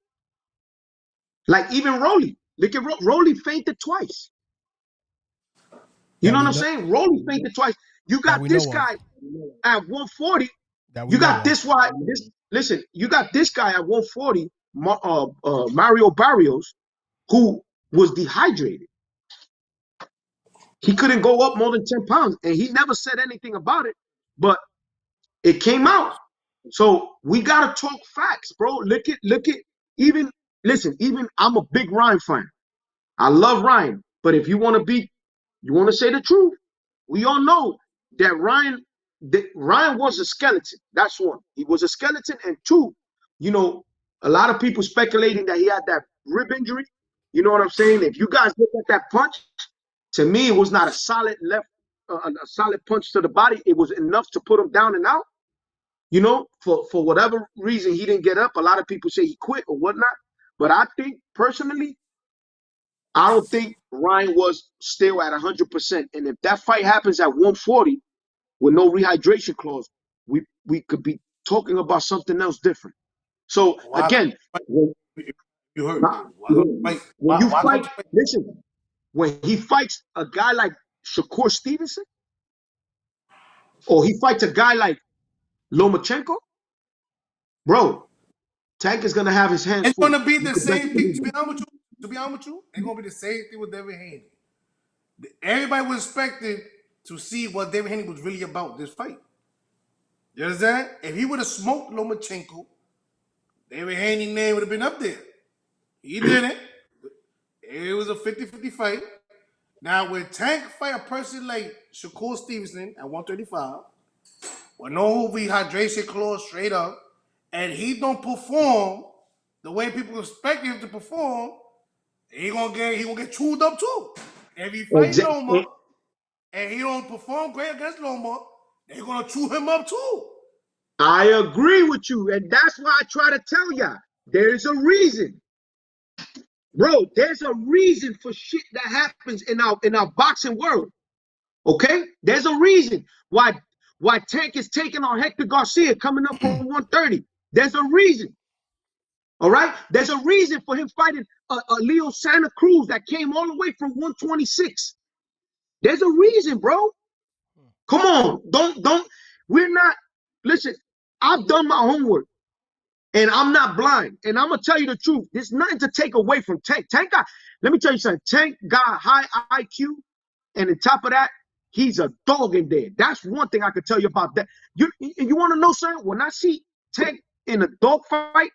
C: like even Rolly, look at Rolly fainted twice. You know what I'm saying? Rolly fainted twice. You got this guy at 140. You got this guy. Listen, you got this guy at 140, Mario Barrios, who was dehydrated. He couldn't go up more than 10 pounds, and he never said anything about it, but it came out. So we gotta talk facts, bro. Look at even I'm a big Ryan fan. I love Ryan, but if you want to say the truth, we all know that Ryan was a skeleton. That's one. He was a skeleton, and two, a lot of people speculating that he had that rib injury. You know what I'm saying? If you guys look at that punch, to me, it was not a solid a solid punch to the body. It was enough to put him down and out. For whatever reason, he didn't get up. A lot of people say he quit or whatnot. But I think, personally, I don't think Ryan was still at 100%. And if that fight happens at 140 with no rehydration clause, we could be talking about something else different. So, again,
D: you heard
C: listen, when he fights a guy like Shakur Stevenson, or he fights a guy like Lomachenko, bro, Tank is gonna have his hands
D: it's
C: full.
D: Gonna be the same thing. To be honest with you, it's gonna be the same thing with David Haney. Everybody was expecting to see what David Haney was really about this fight. You understand? If he would have smoked Lomachenko, David Haney's name would have been up there. He didn't. It was a 50-50 fight. Now, when Tank fight a person like Shakur Stevenson at 135, with no rehydration clause straight up, and he don't perform the way people expect him to perform, he gonna get chewed up too. If he fight Loma and he don't perform great against Loma, they're gonna chew him up too.
C: I agree with you, and that's why I try to tell y'all there's a reason. Bro, there's a reason for shit that happens in our boxing world. Okay? There's a reason why Tank is taking on Hector Garcia coming up from 130. There's a reason. All right? There's a reason for him fighting a Leo Santa Cruz that came all the way from 126. There's a reason, bro. Come on. We're not, listen, I've done my homework. And I'm not blind. And I'm gonna tell you the truth. There's nothing to take away from Tank. Tank got, let me tell you something. Tank got high IQ, and on top of that, he's a dog in there. That's one thing I can tell you about that. You want to know something? When I see Tank in a dog fight,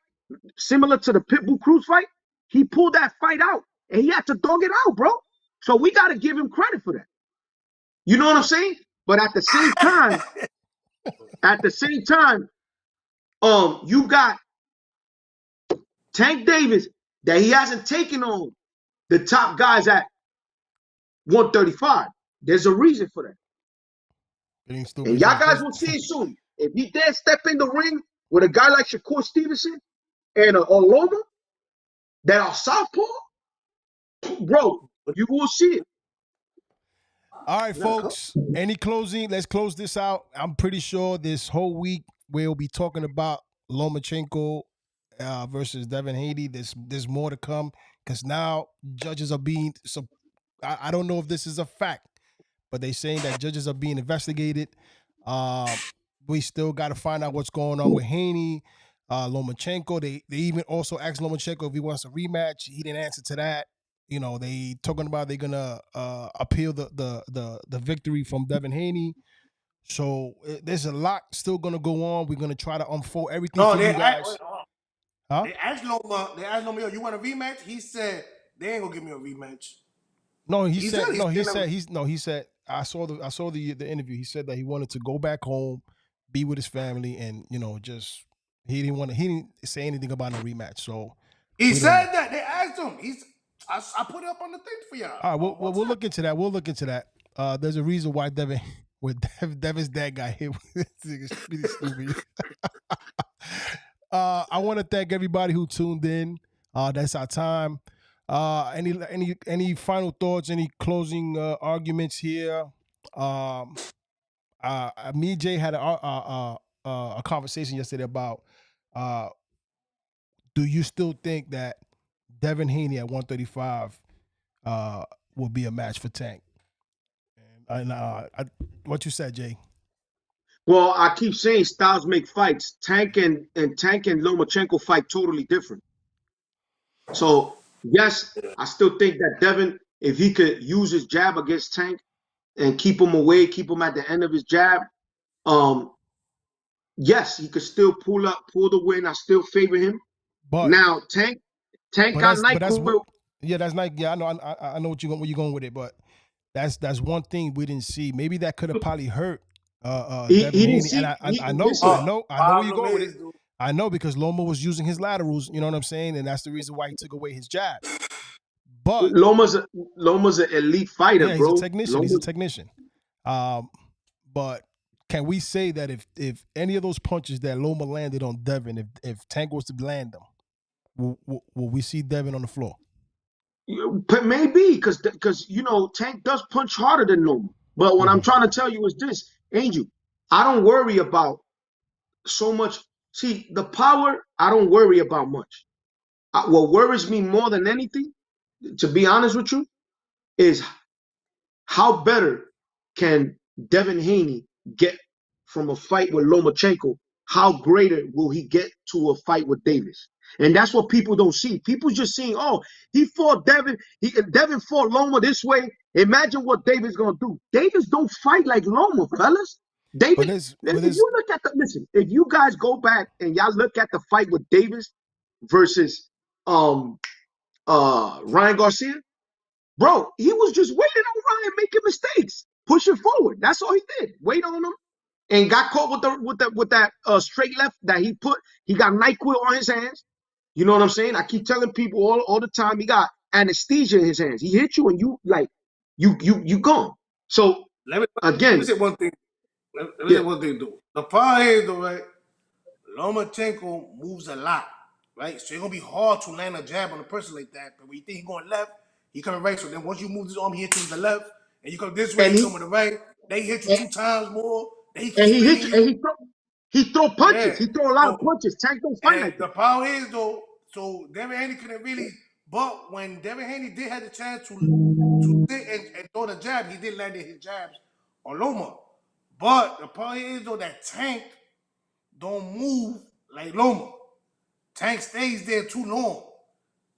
C: similar to the Pitbull Cruz fight, he pulled that fight out, and he had to dog it out, bro. So we got to give him credit for that. You know what I'm saying? But at the same time, you got Tank Davis that he hasn't taken on the top guys at 135. There's a reason for that. And y'all guys will see it soon. If he dare step in the ring with a guy like Shakur Stevenson and a Loma that are southpaw, bro, you will see it.
B: All right, folks. Any closing? Let's close this out. I'm pretty sure this whole week we'll be talking about Lomachenko versus Devin Haney. There's more to come because now judges are being. So I don't know if this is a fact, but they're saying that judges are being investigated. We still got to find out what's going on with Haney, Lomachenko. They even also asked Lomachenko if he wants a rematch. He didn't answer to that. You know, they talking about they're gonna appeal the victory from Devin Haney. So there's a lot still gonna go on. We're gonna try to unfold everything for you guys.
D: They asked Loma, yo, you want a rematch? He said they ain't gonna give me a rematch.
B: No, he said I saw the interview. He said that he wanted to go back home, be with his family, and just he didn't say anything about a rematch. So
D: he said that they asked him. I put it up on the thing for y'all.
B: All right, we'll look into that. We'll look into that. There's a reason why Devin's dad got hit. It's really stupid. I want to thank everybody who tuned in. That's our time. Any final thoughts? Any closing arguments here? Me and Jay had a conversation yesterday about do you still think that Devin Haney at 135 will be a match for Tank? And what you said, Jay?
C: Well, I keep saying styles make fights. Tank and Lomachenko fight totally different. So yes, I still think that Devin, if he could use his jab against Tank and keep him away, keep him at the end of his jab, yes, he could still pull the win. I still favor him. But now Tank got NyQuil.
B: Yeah, that's Nike. Yeah, I know. I know where you're going with it, but that's one thing we didn't see. Maybe that could have probably hurt Devin Haney. And I know where you're going with it. I know because Loma was using his laterals. You know what I'm saying, and that's the reason why he took away his jab. But
C: Loma's an elite fighter,
B: yeah,
C: bro.
B: He's a technician. He's a technician. But can we say that if any of those punches that Loma landed on Devin, if Tank was to land them, will we see Devin on the floor?
C: Maybe because Tank does punch harder than Loma. But what I'm trying to tell you is this, Angel. I don't worry about so much. See, the power, I don't worry about much. What worries me more than anything, to be honest with you, is how better can Devin Haney get from a fight with Lomachenko? How greater will he get to a fight with Davis? And that's what people don't see. People just seeing, oh, he fought Devin. Devin fought Loma this way. Imagine what Davis gonna do. Davis don't fight like Loma, fellas. Davis, if you look at if you guys go back and y'all look at the fight with Davis versus Ryan Garcia, bro, he was just waiting on Ryan making mistakes, pushing forward. That's all he did. Wait on him, and got caught with that straight left that he put. He got NyQuil on his hands. You know what I'm saying? I keep telling people all the time. He got anesthesia in his hands. He hit you, and you gone. So
D: let me say one thing. Let me say one thing, though. The problem is, though, right? Lomachenko moves a lot, right? So it's gonna be hard to land a jab on a person like that. But when you think he's going left, he coming right. So then once you move this arm, he hits you with the left, and you come this way, he come with the right. They hit you 2 times more. He hit you,
C: and he throw punches. Yeah. He throw a lot of punches. Tank don't fight like
D: that. The power is, though, so Devin Haney couldn't really. But when Devin Haney did have the chance to sit and throw the jab, he did land his jabs on Loma. But the point is, though, that Tank don't move like Loma. Tank stays there too long.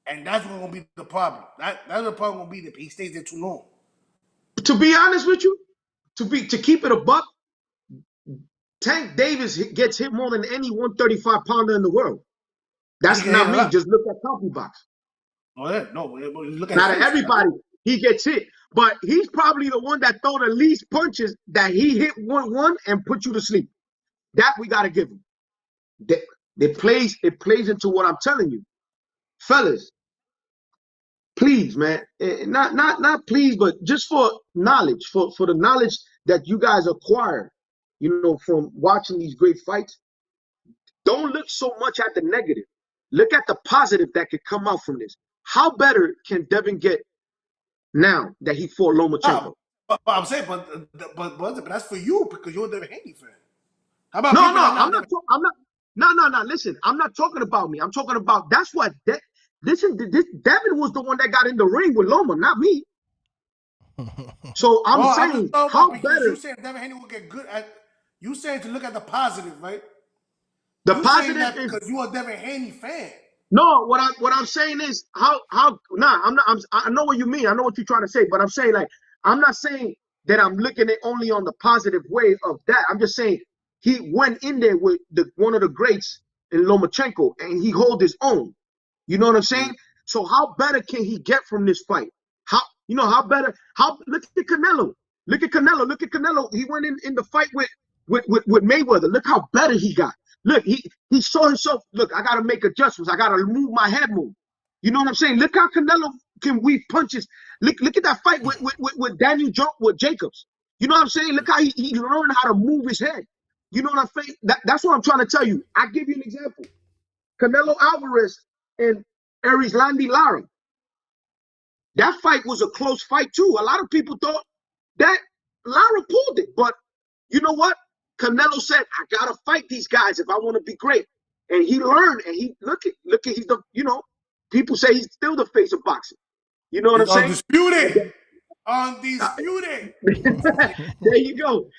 D: And that's what's gonna be the problem. That's the problem gonna be that he stays there too long.
C: To be honest with you, to keep it a buck, Tank Davis gets hit more than any 135 pounder in the world. That's not me. Just look at Coffee Box.
D: Oh yeah, no. Look at
C: Not everybody he gets hit, but he's probably the one that throw the least punches that he hit one and put you to sleep. That we gotta give him. It plays into what I'm telling you, fellas. Please, man, not please, but just for knowledge, for the knowledge that you guys acquire, from watching these great fights. Don't look so much at the negative. Look at the positive that could come out from this. How better can Devin get now that he fought Lomachenko?
D: But I'm saying, but that's for you because you're a Devin Haney fan. How about
C: No,
D: people
C: I'm not. No. Listen, I'm not talking about me. I'm talking about that's what. Listen, Devin was the one that got in the ring with Loma, not me. So I'm saying, how better?
D: You saying Devin Haney will get good at? You saying to look at the positive, right?
C: The
D: you
C: positive
D: saying that
C: is
D: because you're a Devin Haney fan.
C: No, what I'm saying is I'm not. I know what you mean. I know what you're trying to say, but I'm saying I'm not saying that I'm looking at only on the positive way of that. I'm just saying he went in there with one of the greats in Lomachenko and he hold his own. You know what I'm saying? So how better can he get from this fight? How better? Look at Canelo. Look at Canelo. He went in the fight with Mayweather. Look how better he got. Look, he saw himself. Look, I got to make adjustments. I got to move my head move. You know what I'm saying? Look how Canelo can weave punches. Look at that fight with Daniel with Jacobs. You know what I'm saying? Look how he learned how to move his head. You know what I'm saying? That's what I'm trying to tell you. I'll give you an example. Canelo Alvarez and Erislandy Lara. That fight was a close fight too. A lot of people thought that Lara pulled it, but you know what? Canelo said, "I gotta fight these guys if I want to be great." And he learned, and he look at he's the people say he's still the face of boxing. You know what I'm saying?
D: Undisputed. Undisputed.
C: There you go.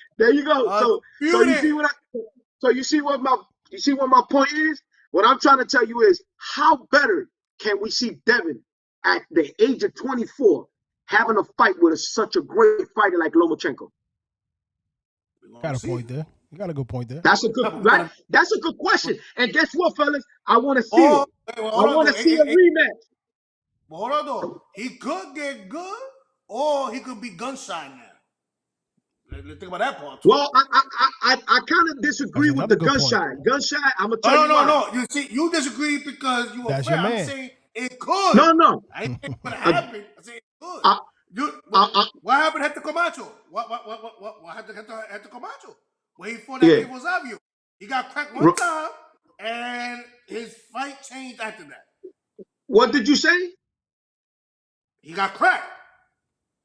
C: So you see what my point is? What I'm trying to tell you is how better can we see Devin at the age of 24 having a fight with such a great fighter like Lomachenko?
B: Got a point there. You got a good point there.
C: That's a good right. That's a good question. And guess what, fellas? I want to see it. I want to see a rematch.
D: But hold on, though. He could get good, or he could be gun shy now. Let's think about that part too.
C: Well, I kind of disagree with the gun shy. Gun shy. I'm gonna tell you why.
D: No. You see, you disagree because you were fair. I'm saying it could.
C: No.
D: I ain't saying what happened. I say it could. What happened at the Camacho? What happened at the Camacho? When he fought that Rosario, he got cracked one time, and his fight changed after that.
C: What did you say?
D: He got cracked.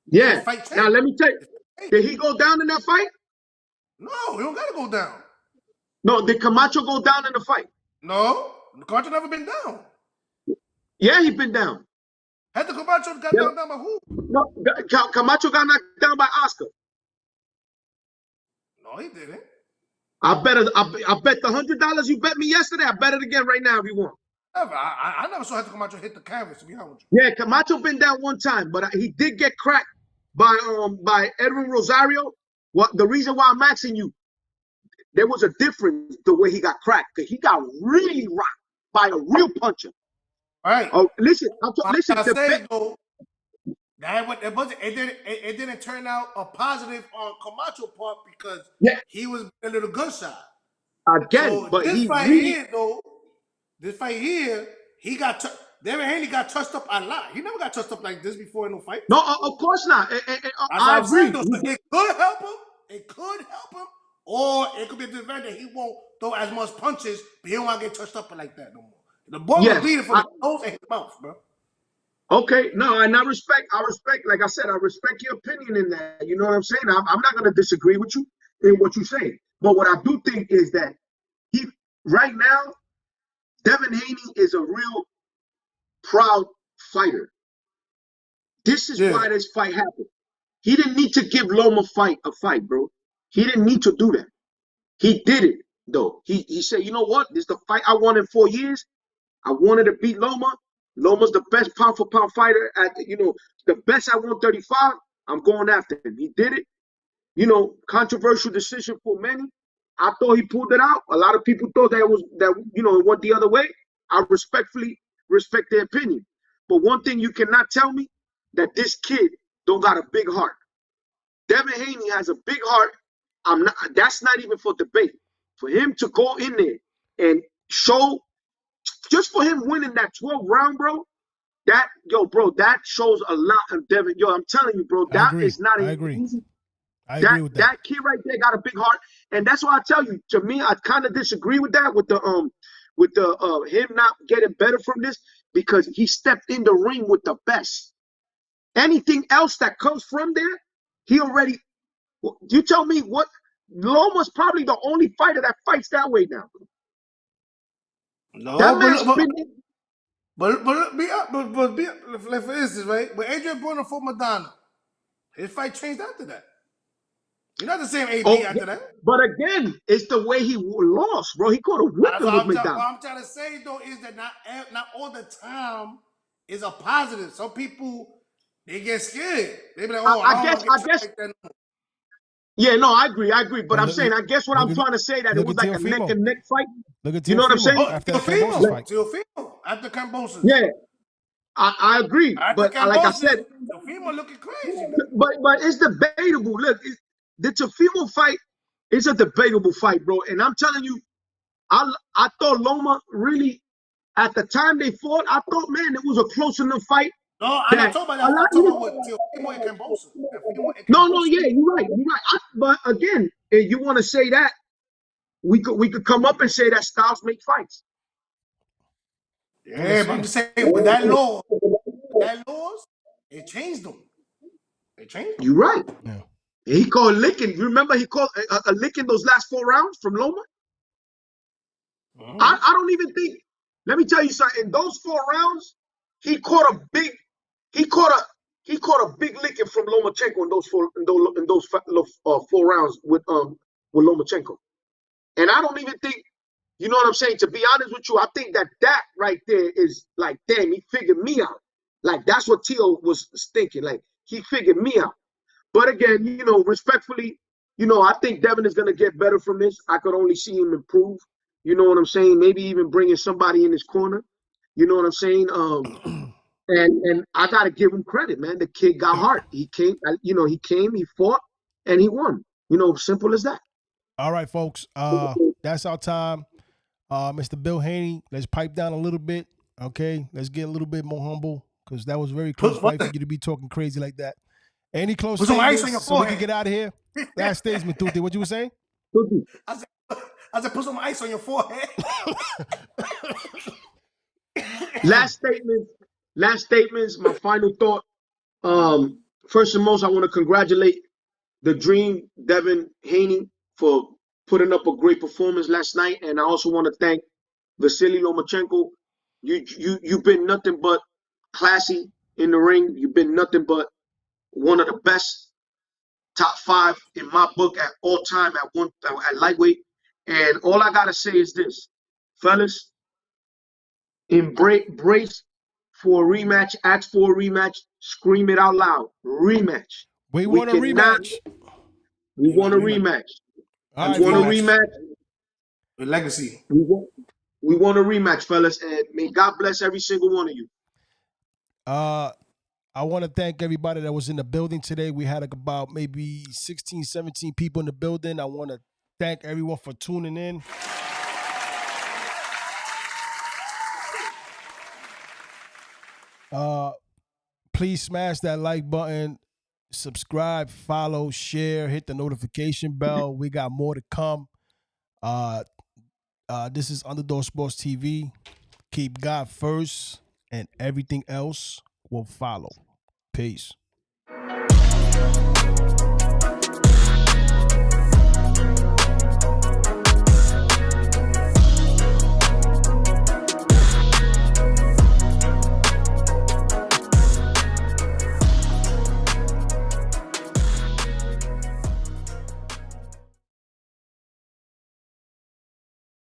C: Yeah. Now let me tell you. Did he go down in that fight?
D: No, he don't gotta go down.
C: No, did Camacho go down in the fight?
D: No, Camacho never been down.
C: Yeah, he been down.
D: Had the Camacho got knocked down by who?
C: No, Camacho got knocked down by Oscar.
D: No, he didn't.
C: I bet the $100 you bet me yesterday. I bet it again right now if you want.
D: I never saw Camacho hit the canvas, to be honest with you.
C: Yeah, Camacho been down one time, but he did get cracked by Edwin Rosario. The reason why I'm asking you, there was a difference the way he got cracked because he got really rocked by a real puncher.
D: All right.
C: Oh, listen. Listen.
D: It didn't turn out a positive on Camacho part because he was a little gun shy.
C: Again,
D: so
C: but
D: this fight here, he got Devin Haney got touched up a lot. He never got touched up like this before in no fight.
C: No, of course not. I agree.
D: It could help him. It could help him, or it could be a disadvantage that he won't throw as much punches, but he don't want to get touched up like that no more. The boy was bleeding from the nose and his mouth, bro.
C: Okay, no, and I respect, like I said, I respect your opinion in that. You know what I'm saying? I'm not going to disagree with you in what you say. But what I do think is that right now, Devin Haney is a real proud fighter. This is why this fight happened. He didn't need to give Loma a fight, bro. He didn't need to do that. He did it though. He said, you know what? This is the fight I won in 4 years. I wanted to beat Loma. Loma's the best pound for pound fighter the best at 135. I'm going after him. He did it. Controversial decision for many. I thought he pulled it out. A lot of people thought it went the other way. I respectfully respect their opinion. But one thing you cannot tell me, that this kid don't got a big heart. Devin Haney has a big heart. That's not even for debate. For him to go in there and show, just for him winning that 12th round, bro, that shows a lot of Devin. Yo, I'm telling you, bro, that is not easy.
B: I agree with that.
C: That kid right there got a big heart, and that's why I tell you. To me, I kind of disagree with that, with the him not getting better from this, because he stepped in the ring with the best. Anything else that comes from there, he already. You tell me what? Loma's probably the only fighter that fights that way now.
D: No,
C: that man's been.
D: But like for instance, right? But Adrian Broner fought Madonna. His fight changed after that. You're not the same AD after that.
C: But again, it's the way he lost, bro. He caught a whipping with McDonald.
D: What I'm trying to say though is that not all the time is a positive. Some people, they get scared. They be like, oh, I guess. Like that no.
C: Yeah, no, I agree. But I'm saying, I guess what I'm trying to say, that it was like a neck and neck fight.
B: Look at
C: you know what I'm saying?
B: After Cambosa's fight.
D: After Cambosa's.
C: Yeah, I agree. But like I said,
D: Teofimo looking crazy.
C: But it's debatable. Look, the Teofimo fight is a debatable fight, bro. And I'm telling you, I thought Loma really, at the time they fought, I thought, man, it was a close enough fight.
D: No, I'm not talking about that. I'm talking about what Teofimo and Cambosa.
C: No, yeah, you're right. But again, if you want to say that, we could come up and say that styles make fights.
D: Yeah, but I'm just saying, with that laws, it changed them.
C: You're right.
B: Yeah.
C: He called licking. Remember, he called a licking those last 4 rounds from Loma. I don't even think. Let me tell you something. In those 4 rounds, he caught a big licking from Lomachenko in those 4 rounds with Lomachenko. And I don't even think, you know what I'm saying? To be honest with you, I think that right there is like, damn, he figured me out. Like, that's what Teo was thinking. Like, he figured me out. But again, respectfully, I think Devin is going to get better from this. I could only see him improve. You know what I'm saying? Maybe even bringing somebody in his corner. You know what I'm saying? And I got to give him credit, man. The kid got heart. He came, he fought, and he won. Simple as that.
B: All right, folks. That's our time. Mr. Bill Haney, let's pipe down a little bit, okay? Let's get a little bit more humble, because that was very close fight for you to be talking crazy like that. Any close statements so we can get out of here? Last statement, Tuti. What you were saying?
D: I said, put some ice on your forehead.
C: Last statements, my final thought. First and most, I want to congratulate the Dream, Devin Haney, for putting up a great performance last night. And I also want to thank Vasily Lomachenko. You've been nothing but classy in the ring. You've been nothing but one of the best, top 5 in my book at all time at lightweight. And all I gotta say is this, fellas, embrace for a rematch, ask for a rematch, scream it out loud, rematch.
B: We want a rematch.
C: We want a rematch. We want a rematch.
D: With legacy.
C: We want a rematch, fellas, and may God bless every single one of you.
B: I want to thank everybody that was in the building today. We had about maybe 16, 17 people in the building. I want to thank everyone for tuning in. Please smash that like button, subscribe, follow, share, hit the notification bell. We got more to come. This is Underdog Sports TV. Keep God first, and everything else will follow. Peace.